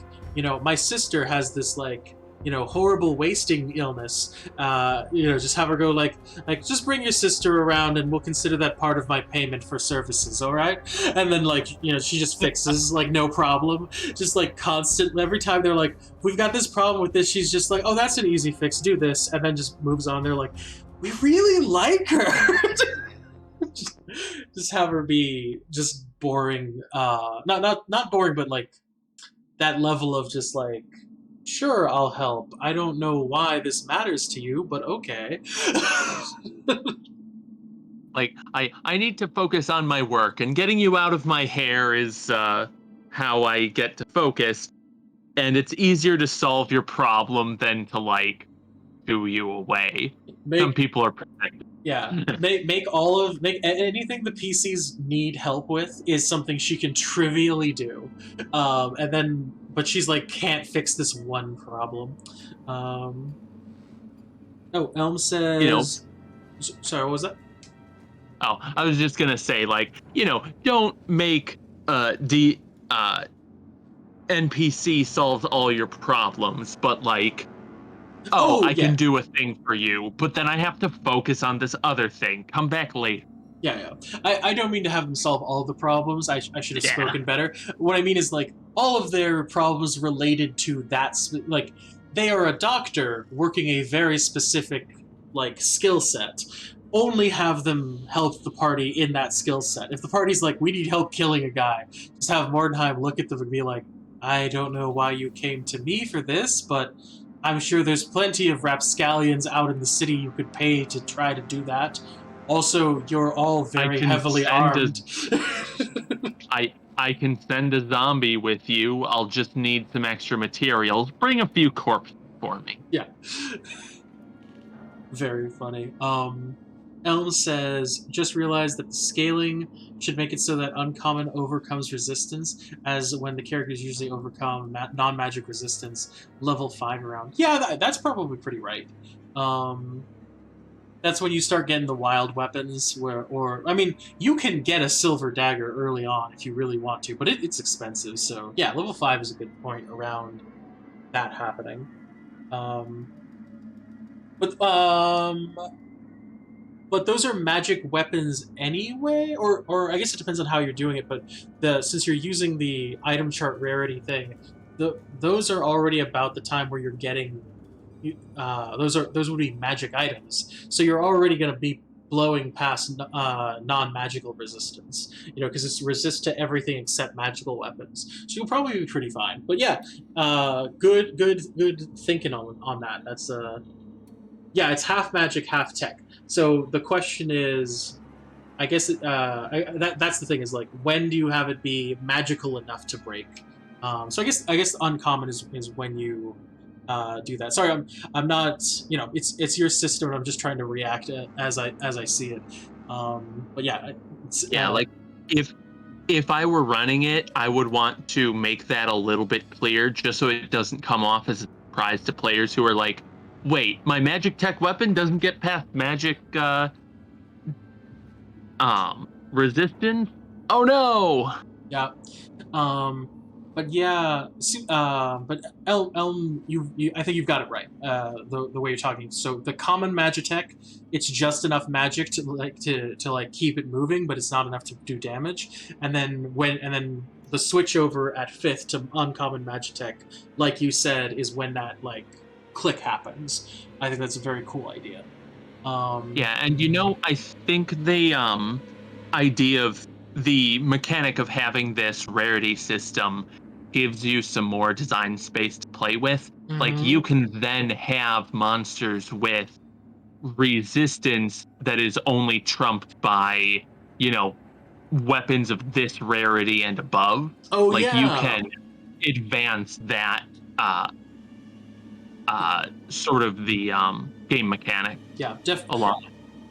my sister has this like, horrible wasting illness. Just have her go like, just bring your sister around and we'll consider that part of my payment for services, all right? And then like, she just fixes like no problem. Just like constant. Every time they're like, we've got this problem with this, she's just like, oh, that's an easy fix. Do this, and then just moves on. They're like, we really like her. just have her be just boring. Not boring, but like that level of just like, sure, I'll help. I don't know why this matters to you, but okay. Like, I need to focus on my work, and getting you out of my hair is how I get to focus. And it's easier to solve your problem than to, like, shoo you away. Some people are protected. Yeah, make anything the PCs need help with is something she can trivially do, but she's like can't fix this one problem. Elm says, sorry, what was that? Oh, I was just gonna say, like, don't make the NPC solves all your problems, but like, I can do a thing for you, but then I have to focus on this other thing. Come back later. Yeah. I don't mean to have them solve all the problems. I should have spoken better. What I mean is, like, all of their problems related to that, like, they are a doctor working a very specific, like, skill set. Only have them help the party in that skill set. If the party's like, we need help killing a guy, just have Mordenheim look at them and be like, I don't know why you came to me for this, but I'm sure there's plenty of rapscallions out in the city you could pay to try to do that. Also, you're all very heavily armed. I can send a zombie with you. I'll just need some extra materials. Bring a few corpses for me. Yeah. Very funny. Elm says, just realized that the scaling should make it so that uncommon overcomes resistance, as when the characters usually overcome non-magic resistance level 5 around. Yeah, that's probably pretty right. That's when you start getting the wild weapons, you can get a silver dagger early on if you really want to, but it's expensive, so yeah, level 5 is a good point around that happening. But those are magic weapons anyway, or I guess it depends on how you're doing it. But since you're using the item chart rarity thing, those are already about the time where you're getting. Those would be magic items, so you're already going to be blowing past non-magical resistance. Because it's resist to everything except magical weapons. So you'll probably be pretty fine. But yeah, good thinking on that. That's it's half magic, half tech. So the question is, I guess that's the thing, is like, when do you have it be magical enough to break? So I guess uncommon is when you do that. Sorry, I'm not. It's your system. And I'm just trying to react as I see it. But yeah, like if I were running it, I would want to make that a little bit clear, just so it doesn't come off as a surprise to players who are like, wait, my magic tech weapon doesn't get past magic resistance? Oh no! Yeah. But yeah, but Elm, I think you've got it right. The way you're talking. So the common Magitech, it's just enough magic to like keep it moving, but it's not enough to do damage. And then the switch over at fifth to uncommon Magitech, like you said, is when that like click happens. I think that's a very cool idea. Um, Yeah, and I think the idea of the mechanic of having this rarity system gives you some more design space to play with. Like you mhm. can then have monsters with resistance that is only trumped by, you know, weapons of this rarity and above. Oh Like you yeah, can advance that uh sort of the game mechanic yeah, a lot.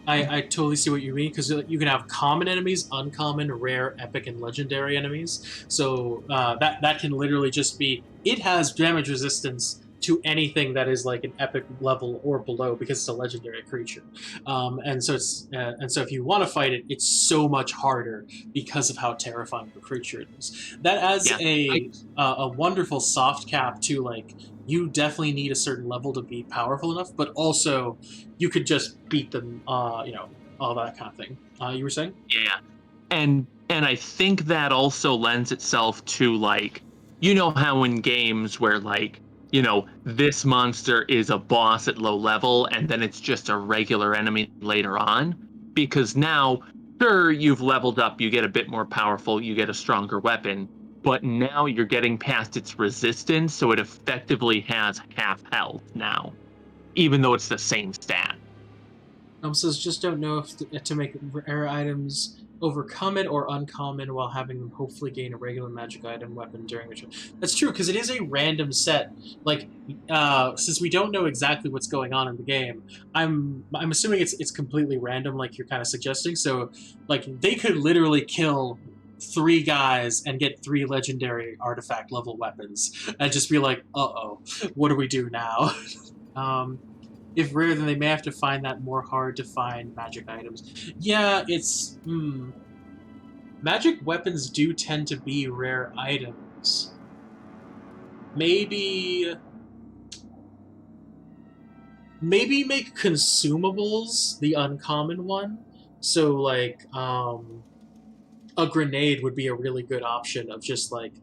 I totally see what you mean because you can have common enemies, uncommon, rare, epic, and legendary enemies. So that can literally just be it has damage resistance to anything that is like an epic level or below because it's a legendary creature. And so if you want to fight it, it's so much harder because of how terrifying the creature it is. That adds Yeah. I a wonderful soft cap to like you definitely need a certain level to be powerful enough, but also you could just beat them, all that kind of thing. You were saying? Yeah. And I think that also lends itself to like how in games where like this monster is a boss at low level and then it's just a regular enemy later on because now sure you've leveled up, you get a bit more powerful, you get a stronger weapon, but now you're getting past its resistance, so it effectively has half health now even though it's the same stat. Says just don't know if to make rare items overcome it or uncommon while having them hopefully gain a regular magic item weapon during the. That's true because it is a random set. Like, since we don't know exactly what's going on in the game, I'm assuming it's completely random, like you're kind of suggesting. So, like, they could literally kill three guys and get three legendary artifact level weapons and just be like, uh-oh, what do we do now? um, if rare, then they may have to find that more hard to find magic items. Yeah, it's magic weapons do tend to be rare items. Maybe make consumables the uncommon one. So like a grenade would be a really good option of just like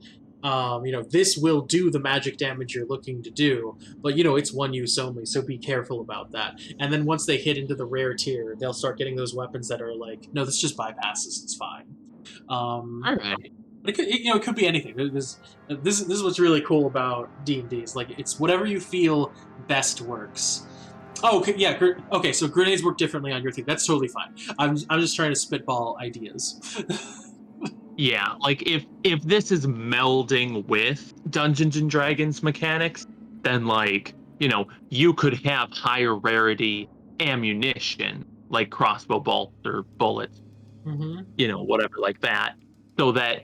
this will do the magic damage you're looking to do, but it's one use only, so be careful about that. And then once they hit into the rare tier, they'll start getting those weapons that are like, no, this just bypasses, it's fine. Um, All right. but it could be anything. This is what's really cool about D&D is like it's whatever you feel best works. Oh, okay, yeah. Okay, so grenades work differently on your thing. That's totally fine. I'm just trying to spitball ideas. Yeah, like if this is melding with Dungeons and Dragons mechanics, then like, you could have higher rarity ammunition, like crossbow bolts or bullets, Mm-hmm. whatever like that. So that,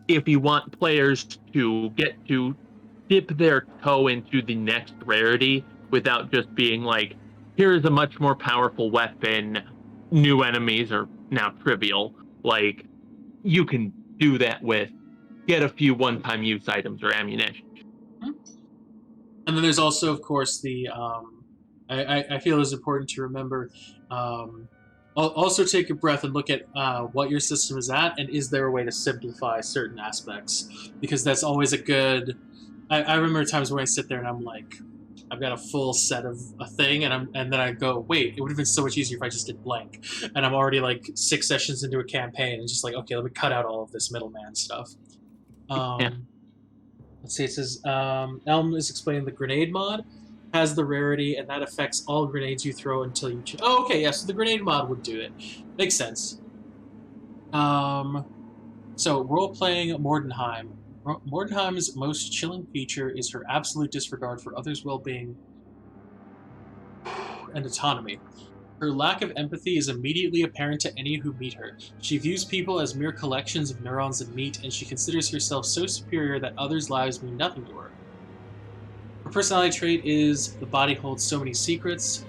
if you want players to get to dip their toe into the next rarity without just being like, here's a much more powerful weapon, new enemies are now trivial. Like you can do that with get a few one-time use items or ammunition. And then there's also, of course, the I feel is important to remember. Also, take a breath and look at what your system is at, and is there a way to simplify certain aspects? Because that's always a good. I remember times when I sit there and I'm like, I've got a full set of a thing, and then I go, wait, it would have been so much easier if I just did blank. And I'm already like 6 sessions into a campaign, and just like, okay, let me cut out all of this middleman stuff. Yeah. Um, Let's see, it says Elm is explaining the grenade mod has the rarity, and that affects all grenades you throw until you. Oh, okay, yeah. So the grenade mod would do it. Makes sense. Um, so role playing Mordenheim. Mordenheim's most chilling feature is her absolute disregard for others' well-being and autonomy. Her lack of empathy is immediately apparent to any who meet her. She views people as mere collections of neurons and meat, and she considers herself so superior that others' lives mean nothing to her. Her personality trait is the body holds so many secrets.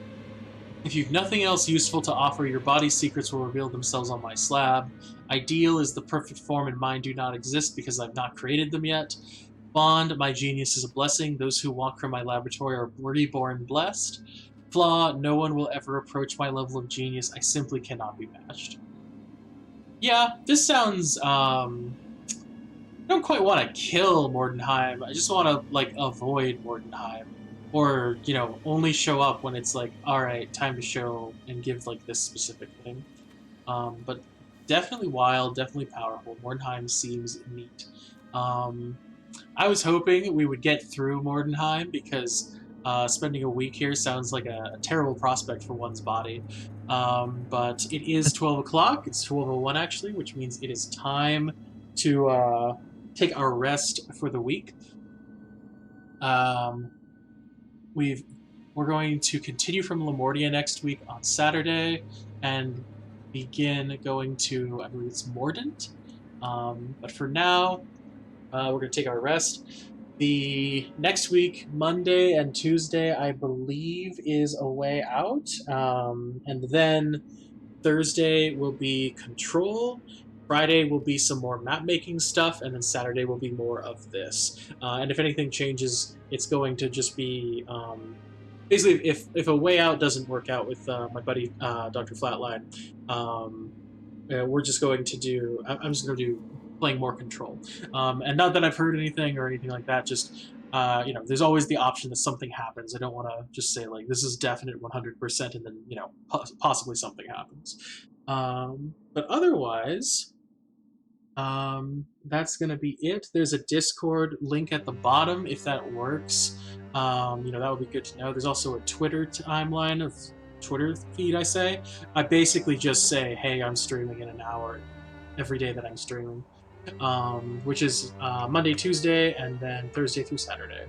If you've nothing else useful to offer, your body's secrets will reveal themselves on my slab. Ideal is the perfect form and mine do not exist because I've not created them yet. Bond, my genius is a blessing. Those who walk from my laboratory are reborn blessed. Flaw, no one will ever approach my level of genius. I simply cannot be matched. Yeah, this sounds, I don't quite want to kill Mordenheim. I just want to, like, avoid Mordenheim. Or, you know, only show up when it's like, alright, time to show and give, like, this specific thing. But definitely wild, definitely powerful. Mordenheim seems neat. I was hoping we would get through Mordenheim because spending a week here sounds like a terrible prospect for one's body. But it is 12 o'clock. It's 12:01 actually, which means it is time to take our rest for the week. We're going to continue from Lamordia next week on Saturday and begin going to, I believe it's Mordant. But for now, we're going to take our rest. The next week, Monday and Tuesday, I believe, is a way out. And then Thursday will be Control. Friday will be some more map making stuff, and then Saturday will be more of this. And if anything changes, it's going to just be basically if a way out doesn't work out with my buddy Dr. Flatline, we're just going to do. I'm just going to do playing more Control, and not that I've heard anything or anything like that. Just you know, there's always the option that something happens. I don't want to just say like this is definite 100%, and then you know possibly something happens. But otherwise, that's gonna be it. There's a Discord link at the bottom if that works. You know, that would be good to know. There's also a Twitter timeline of Twitter feed. I basically just say, hey, I'm streaming in an hour every day that I'm streaming, which is Monday, Tuesday, and then Thursday through Saturday.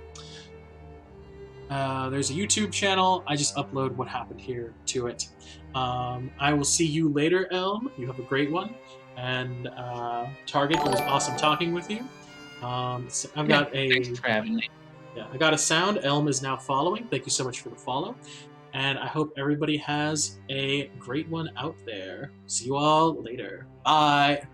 There's a YouTube channel. I just upload what happened here to it. I will see you later, Elm. You have a great one. And Target, it was awesome talking with you. So I've got Thanks for having me. Yeah, I got a sound. Elm is now following. Thank you so much for the follow. And I hope everybody has a great one out there. See you all later. Bye.